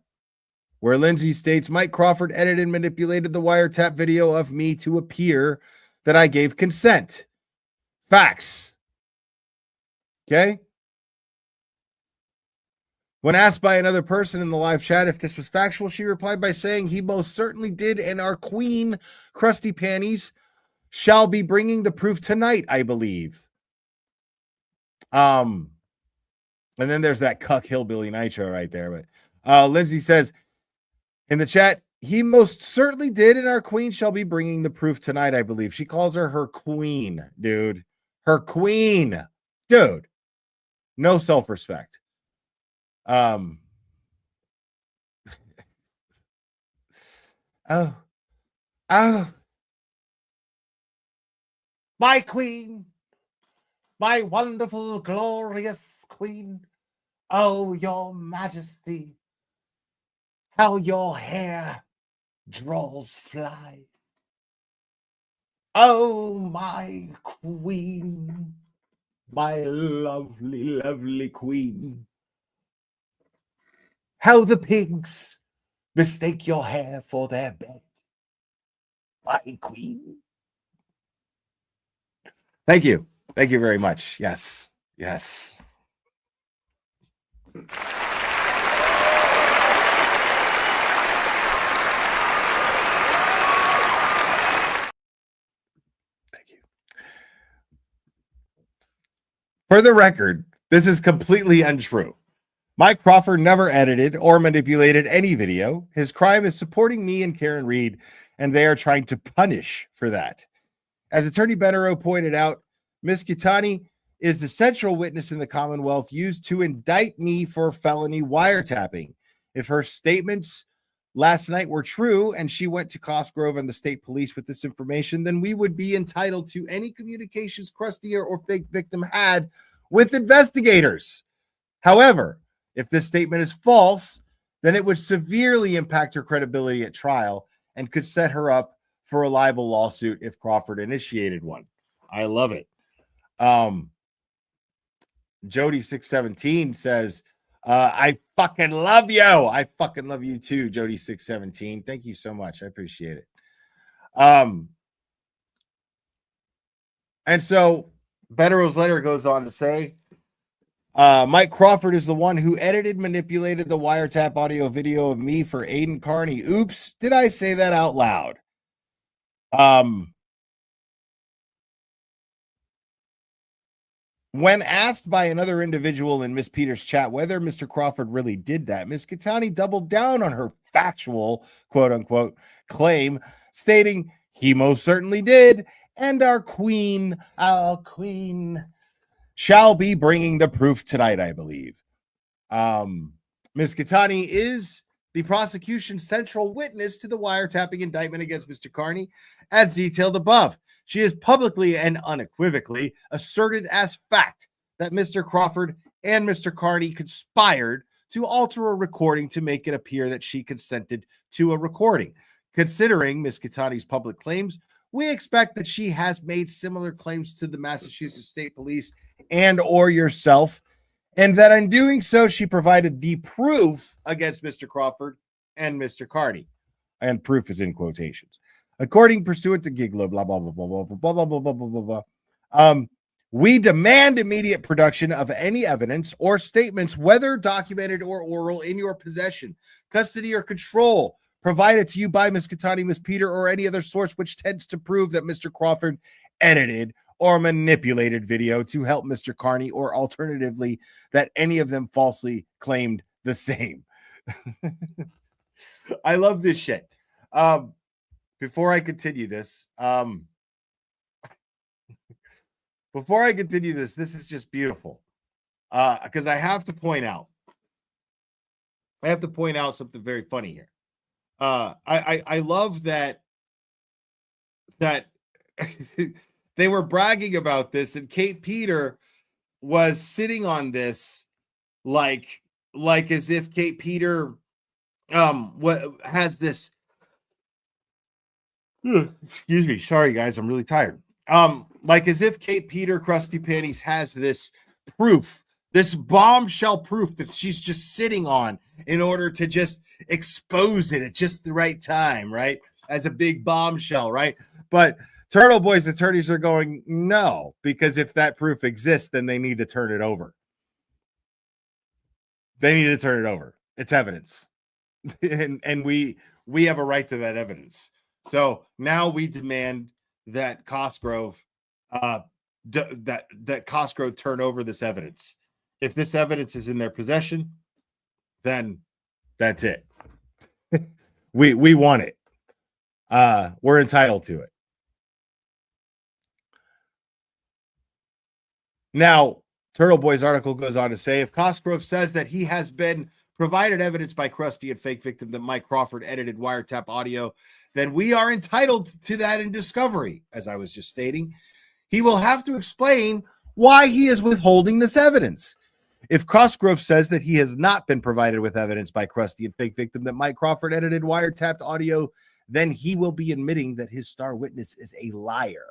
Speaker 1: where Lindsay states Mike Crawford edited and manipulated the wiretap video of me to appear that I gave consent. Facts. Okay. When asked by another person in the live chat if this was factual, she replied by saying he most certainly did, and our queen, Krusty Panties, shall be bringing the proof tonight, I believe. And then there's that cuck hillbilly Nitro right there. But Lindsay says in the chat, he most certainly did, and our queen shall be bringing the proof tonight, I believe. She calls her queen, dude. her queen. Dude, no self-respect. Oh, my queen, my wonderful, glorious queen. Oh, your majesty, how your hair draws flies. Oh, my queen, my lovely, lovely queen. How the pigs mistake your hair for their bed. My queen. Thank you. Thank you very much. Yes. Yes. Thank you. For the record, this is completely untrue. Mike Crawford never edited or manipulated any video. His crime is supporting me and Karen Reed, and they are trying to punish for that. As Attorney Bederow pointed out, Ms. Kitani is the central witness in the Commonwealth used to indict me for felony wiretapping. If her statements last night were true and she went to Cosgrove and the state police with this information, then we would be entitled to any communications Krusty or fake victim had with investigators. However, if this statement is false, then it would severely impact her credibility at trial and could set her up for a libel lawsuit if Crawford initiated one. I love it. Jody 617 says, I fucking love you. I fucking love you too, Jody 617. Thank you so much. I appreciate it. And so Bederow's letter goes on to say, Mike Crawford is the one who edited, manipulated the wiretap audio video of me for Aiden Carney. Oops, did I say that out loud? When asked by another individual in Miss Peters' chat whether Mr. Crawford really did that, Miss Kitani doubled down on her factual, quote unquote, claim, stating he most certainly did, and our queen, shall be bringing the proof tonight, I believe. Ms. Kitani is the prosecution's central witness to the wiretapping indictment against Mr. Carney, as detailed above. She has publicly and unequivocally asserted as fact that Mr. Crawford and Mr. Carney conspired to alter a recording to make it appear that she consented to a recording. Considering Ms. Kitani's public claims, we expect that she has made similar claims to the Massachusetts State Police and or yourself, and that in doing so, she provided the proof against Mr. Crawford and Mr. Carney. And proof is in quotations. According pursuant to Giglo, blah, blah, blah, blah, blah, blah, blah, blah, blah, blah, blah, blah. We demand immediate production of any evidence or statements, whether documented or oral, in your possession, custody, or control, provided to you by Ms. Kitani, Ms. Peter, or any other source which tends to prove that Mr. Crawford edited or manipulated video to help Mr. Carney, or alternatively, that any of them falsely claimed the same. I love this shit. Before I continue this, this is just beautiful. Because I have to point out something very funny here. I love that they were bragging about this, and Kate Peter was sitting on this like as if Kate Peter what has this. Excuse me, sorry guys, I'm really tired. Like as if Kate Peter Krusty Panties has this proof, this bombshell proof that she's just sitting on in order to just expose it at just the right time, right? As a big bombshell, right? But Turtle Boy's attorneys are going, no, because if that proof exists, then they need to turn it over. They need to turn it over. It's evidence. and we have a right to that evidence. So now we demand that Cosgrove that Cosgrove turn over this evidence. If this evidence is in their possession, then that's it. we want it. We're entitled to it. Now, Turtle Boy's article goes on to say, if Cosgrove says that he has been provided evidence by Krusty and fake victim that Mike Crawford edited wiretap audio, then we are entitled to that in discovery. As I was just stating, he will have to explain why he is withholding this evidence. If Cosgrove says that he has not been provided with evidence by Krusty and fake victim that Mike Crawford edited wiretapped audio, then he will be admitting that his star witness is a liar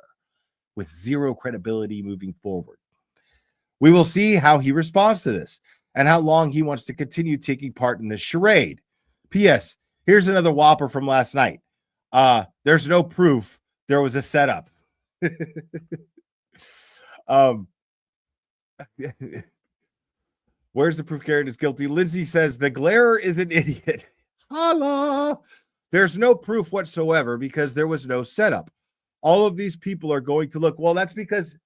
Speaker 1: with zero credibility moving forward. We will see how he responds to this and how long he wants to continue taking part in this charade. P.S. Here's another whopper from last night. There's no proof there was a setup. Where's the proof Karen is guilty? Lindsay says the glarer is an idiot. Holla! There's no proof whatsoever because there was no setup. All of these people are going to look. Well, that's because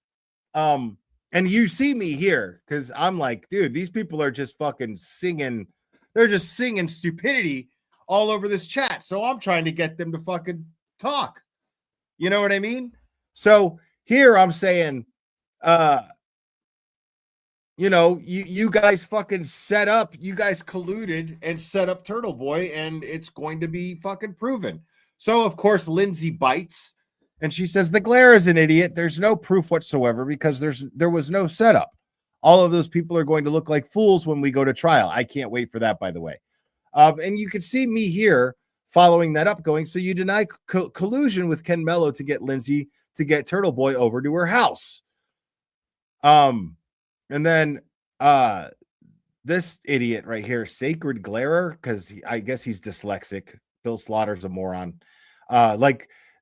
Speaker 1: and you see me here because I'm like, dude, these people are just fucking singing. They're just singing stupidity all over this chat. So I'm trying to get them to fucking talk. You know what I mean? So here I'm saying, you guys fucking set up, you guys colluded and set up Turtle Boy, and it's going to be fucking proven. So, of course, Lindsay bites. And she says, the glare is an idiot. There's no proof whatsoever because there was no setup. All of those people are going to look like fools when we go to trial. I can't wait for that, by the way. And you can see me here following that up going, so you deny collusion with Ken Mellow to get Lindsay to get Turtle Boy over to her house. And then this idiot right here, Sacred Glarer, because I guess he's dyslexic. Bill Slaughter's a moron.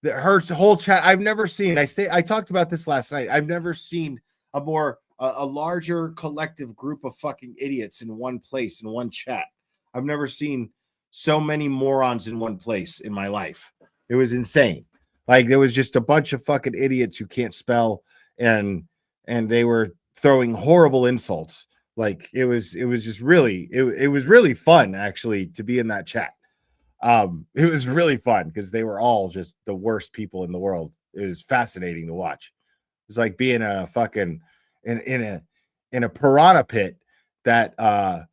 Speaker 1: Her whole chat, I've never seen. I talked about this last night. I've never seen a larger collective group of fucking idiots in one place, in one chat. I've never seen so many morons in one place in my life. It was insane. Like there was just a bunch of fucking idiots who can't spell, and they were throwing horrible insults. Like it was just really, it was really fun actually to be in that chat. It was really fun because they were all just the worst people in the world. It was fascinating to watch. It was like being a fucking in a piranha pit that the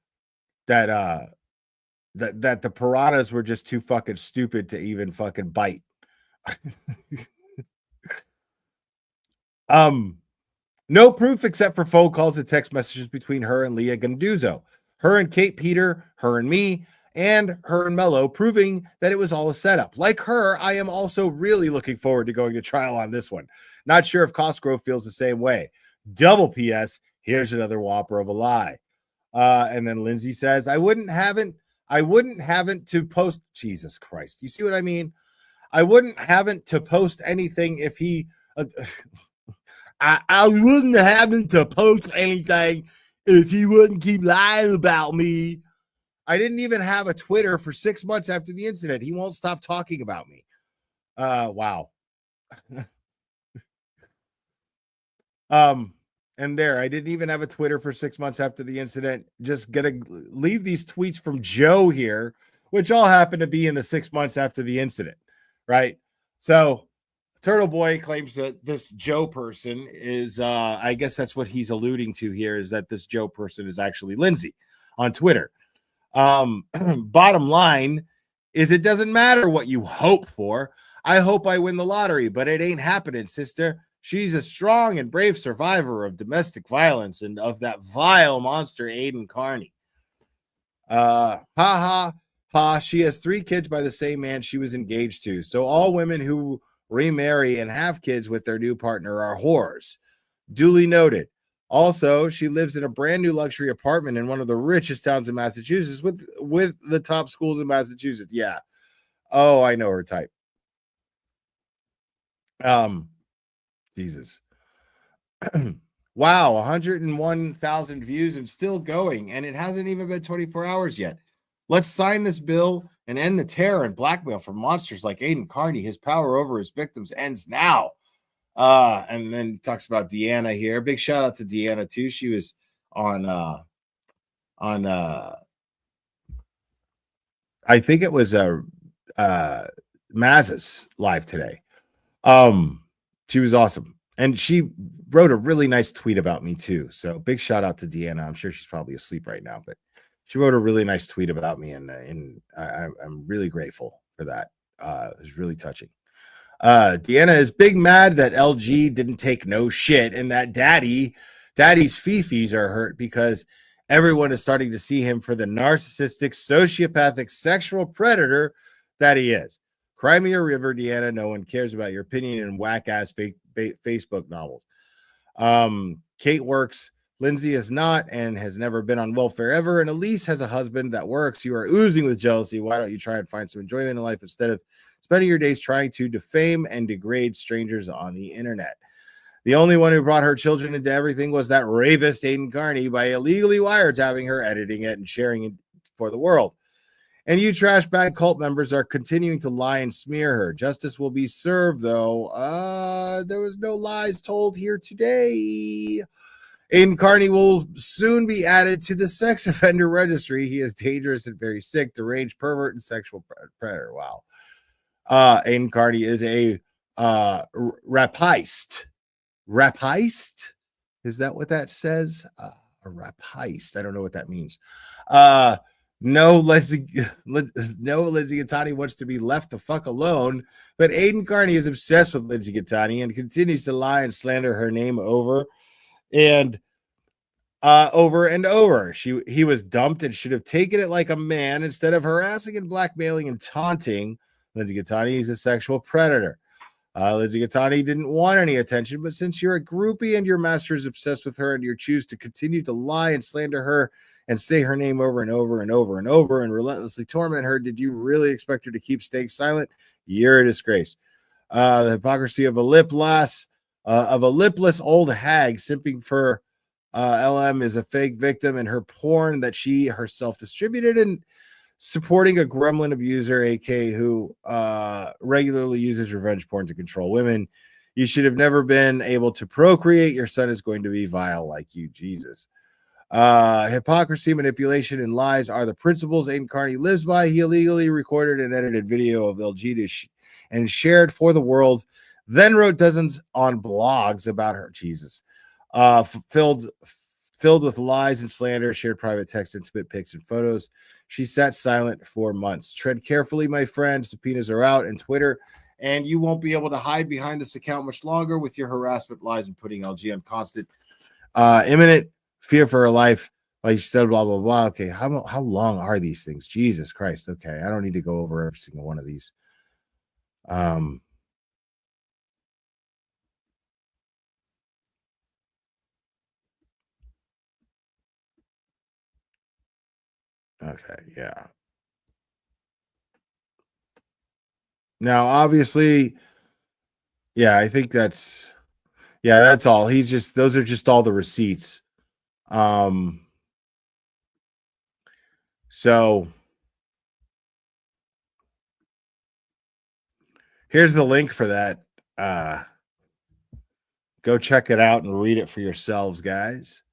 Speaker 1: piranhas were just too fucking stupid to even fucking bite. No proof except for phone calls and text messages between her and Leah Ganduzzo, her and Kate Peter, her and me, and her and Mellow, proving that it was all a setup. Like her, I am also really looking forward to going to trial on this one. Not sure if Cosgrove feels the same way. Double PS, here's another whopper of a lie. And then Lindsay says, I wouldn't have it to post. Jesus Christ. You see what I mean? I wouldn't have it to post anything if he... I wouldn't have him to post anything if he wouldn't keep lying about me. I didn't even have a Twitter for 6 months after the incident. He won't stop talking about me. Wow. And there, I didn't even have a Twitter for 6 months after the incident. Just gonna leave these tweets from Joe here, which all happened to be in the 6 months after the incident, right? So Turtle Boy claims that this Joe person is, I guess that's what he's alluding to here, is that this Joe person is actually Lindsay on Twitter. Bottom line is it doesn't matter what you hope for. I hope I win the lottery, but it ain't happening, sister. She's a strong and brave survivor of domestic violence and of that vile monster, Aiden Carney. Ha ha ha. She has 3 kids by the same man she was engaged to. So all women who remarry and have kids with their new partner are whores. Duly noted. Also, she lives in a brand new luxury apartment in one of the richest towns in Massachusetts with the top schools in Massachusetts. Yeah. Oh, I know her type. Jesus. Wow, 101,000 views and still going, and it hasn't even been 24 hours yet. Let's sign this bill and end the terror and blackmail for monsters like Aiden Carney. His power over his victims ends now. And then he talks about Deanna here. Big shout out to Deanna too. She was on I think it was Maz's live today. She was awesome. And she wrote a really nice tweet about me too. So big shout out to Deanna. I'm sure she's probably asleep right now, but she wrote a really nice tweet about me, and I'm really grateful for that. It was really touching. Deanna is big mad that LG didn't take no shit, and that daddy's fifis are hurt because everyone is starting to see him for the narcissistic, sociopathic, sexual predator that he is. Cry me a river, Deanna. No one cares about your opinion in whack ass Facebook novels. Kate works. Lindsay is not and has never been on welfare ever. And Elise has a husband that works. You are oozing with jealousy. Why don't you try and find some enjoyment in life instead of spending your days trying to defame and degrade strangers on the internet? The only one who brought her children into everything was that rapist Aiden Carney by illegally wiretapping her, editing it, and sharing it for the world. And you trash bag cult members are continuing to lie and smear her. Justice will be served, though. There was no lies told here today. Aiden Carney will soon be added to the sex offender registry. He is dangerous and very sick, deranged, pervert, and sexual predator. Wow. Aiden Carney is a rapist. Rapist? Is that what that says? A rapist. I don't know what that means. No, Lindsay Gattani wants to be left the fuck alone, but Aiden Carney is obsessed with Lindsay Gattani and continues to lie and slander her name over and over. He was dumped and should have taken it like a man instead of harassing and blackmailing and taunting Lindsay Gattani. He's a sexual predator. Lindsay Gattani didn't want any attention, but since you're a groupie and your master is obsessed with her and you choose to continue to lie and slander her and say her name over and over and over and over and relentlessly torment her, did you really expect her to keep staying silent? You're a disgrace. The hypocrisy of a lipless old hag simping for LM is a fake victim in her porn that she herself distributed and supporting a gremlin abuser, AK, who regularly uses revenge porn to control women. You should have never been able to procreate. Your son is going to be vile like you, Jesus. Hypocrisy, manipulation, and lies are the principles Aiden Carney lives by. He illegally recorded and edited video of LG and shared for the world, then wrote dozens on blogs about her. Jesus. Filled with lies and slander, shared private text, intimate pics, and photos. She sat silent for months. Tread carefully, my friend. Subpoenas are out and Twitter, and you won't be able to hide behind this account much longer with your harassment, lies, and putting LG on constant, imminent fear for her life. Like she said, blah, blah, blah. Okay, how long are these things? Jesus Christ. Okay, I don't need to go over every single one of these. Okay, yeah. Now, obviously, yeah, I think that's all. Those are just all the receipts. So here's the link for that. Go check it out and read it for yourselves, guys.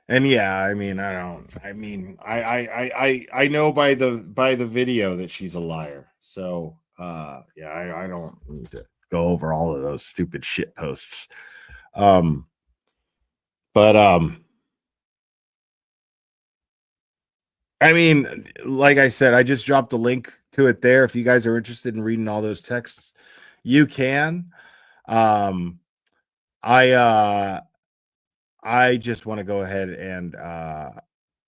Speaker 1: And yeah, I know by the video that she's a liar. So yeah, I don't need to go over all of those stupid shit posts. But I mean, like I said, I just dropped a link to it there. If you guys are interested in reading all those texts, you can. I just want to go ahead and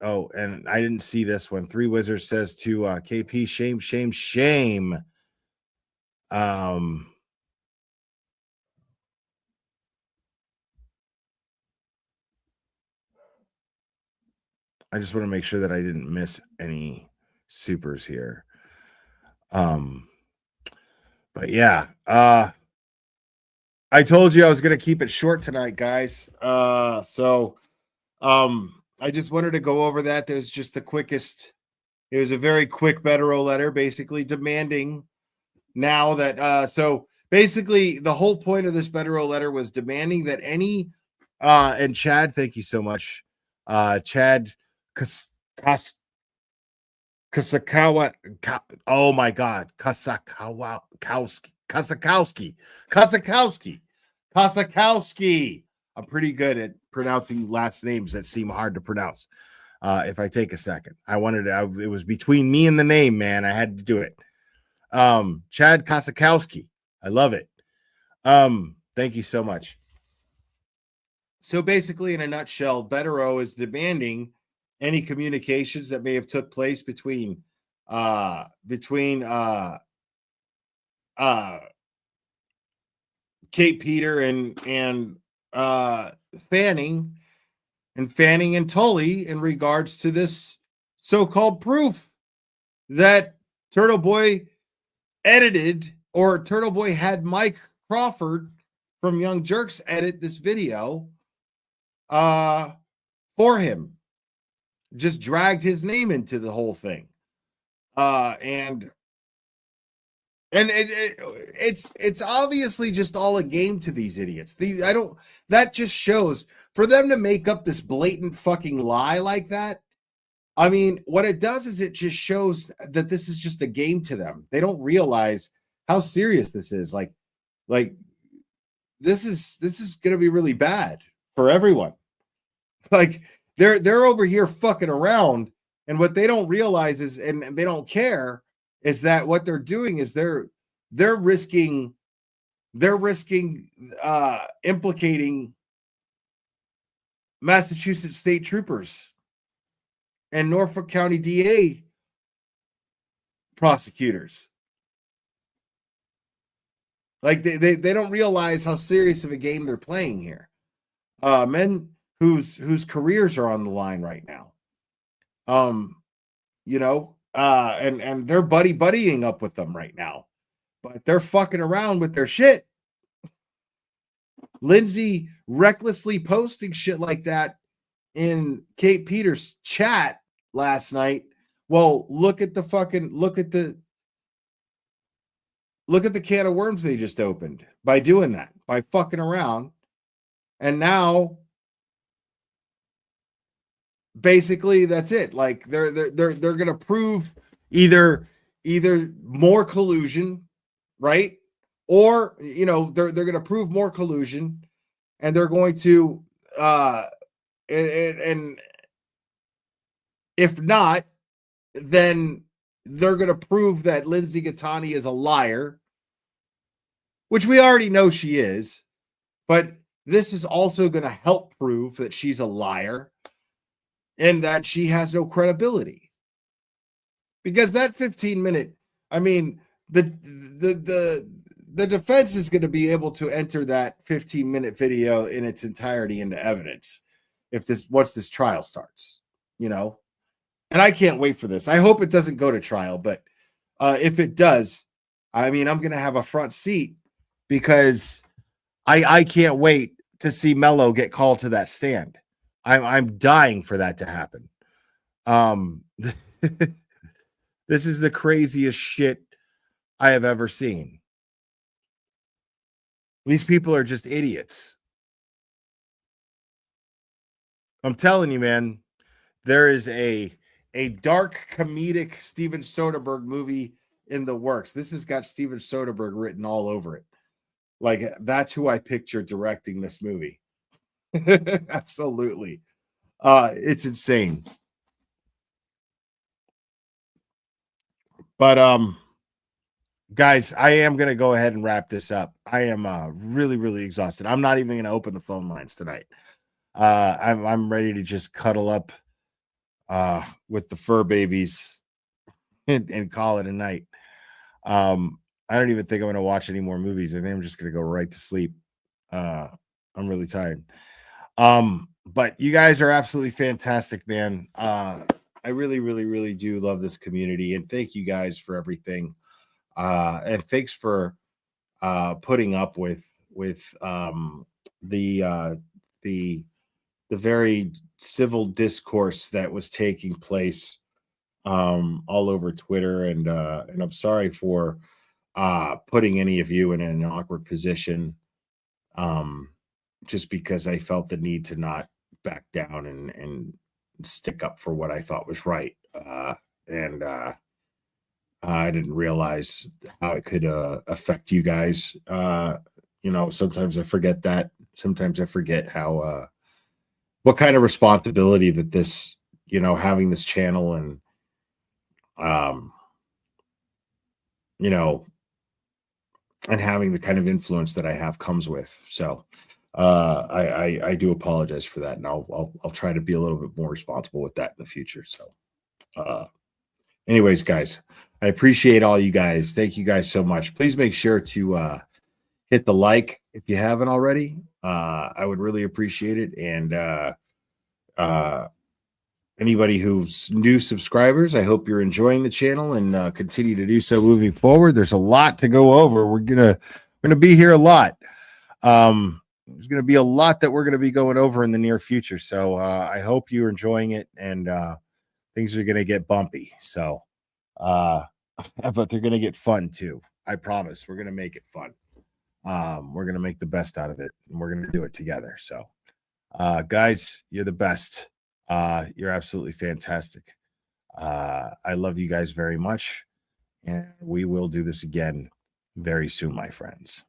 Speaker 1: and I didn't see this one. Three Wizards says to KP, shame, shame, shame. I just want to make sure that I didn't miss any supers here. But yeah, I told you I was going to keep it short tonight, guys. So I just wanted to go over that. There's just the quickest. It was a very quick Bederow letter, basically demanding now that. So basically, the whole point of this Bederow letter was demanding that any and Chad, thank you so much, Chad Kasakawa. Oh my God. Kasakowski. I'm pretty good at pronouncing last names that seem hard to pronounce. If I take a second, it was between me and the name, man. I had to do it. Chad Kasakowski. I love it. Thank you so much. So basically, in a nutshell, Bederow is demanding any communications that may have took place between Kate Peter and Fanning and Tully in regards to this so-called proof that Turtle Boy edited, or Turtle Boy had Mike Crawford from Young Jerks edit this video for him. Just dragged his name into the whole thing. And it's obviously just all a game to these idiots. That just shows, for them to make up this blatant fucking lie like that. I mean, what it does is it just shows that this is just a game to them. They don't realize how serious this is. Like this is going to be really bad for everyone. Like they're over here fucking around, and what they don't realize is, and they don't care, is that what they're doing is they're risking implicating Massachusetts state troopers and Norfolk County DA prosecutors. Like they don't realize how serious of a game they're playing here. Men whose careers are on the line right now. And they're buddying up with them right now, but they're fucking around with their shit. Lindsay recklessly posting shit like that in Kate Peters' chat last night. Well, look at the can of worms they just opened by doing that, by fucking around. And now basically that's it. Like they're going to prove either more collusion, right? Or, they're going to prove more collusion, and they're going to and if not, then they're going to prove that Lindsay Gattani is a liar, which we already know she is, but this is also going to help prove that she's a liar and that she has no credibility. Because that 15-minute, I mean, the defense is going to be able to enter that 15-minute video in its entirety into evidence once this trial starts, And I can't wait for this. I hope it doesn't go to trial, but if it does, I mean, I'm going to have a front seat, because I can't wait to see Mellow get called to that stand. I'm dying for that to happen. This is the craziest shit I have ever seen. These people are just idiots. I'm telling you, man, there is a dark comedic Steven Soderbergh movie in the works. This has got Steven Soderbergh written all over it. Like, that's who I picture directing this movie. Absolutely. It's insane. But guys, I am going to go ahead and wrap this up. I am really, really exhausted. I'm not even going to open the phone lines tonight. I'm ready to just cuddle up with the fur babies and call it a night. I don't even think I'm going to watch any more movies. I think I'm just going to go right to sleep. I'm really tired. But you guys are absolutely fantastic, man. I really, really, really do love this community, and thank you guys for everything. And thanks for putting up with the very civil discourse that was taking place all over Twitter, and I'm sorry for putting any of you in an awkward position, just because I felt the need to not back down and stick up for what I thought was right. and I didn't realize how it could affect you guys. Sometimes I forget that. Sometimes I forget how what kind of responsibility that this, having this channel and um, you know, and having the kind of influence that I have comes with. So I do apologize for that, and I'll try to be a little bit more responsible with that in the future. So anyways, guys, I appreciate all you guys. Thank you guys so much. Please make sure to hit the like if you haven't already. I would really appreciate it. And anybody who's new subscribers, I hope you're enjoying the channel and continue to do so moving forward. There's a lot to go over. We're gonna be here a lot. There's gonna be a lot that we're gonna be going over in the near future. So I hope you're enjoying it, and things are gonna get bumpy. So but they're gonna get fun too. I promise. We're gonna make it fun. We're gonna make the best out of it, and we're gonna do it together. So guys, you're the best. You're absolutely fantastic. I love you guys very much, and we will do this again very soon, my friends.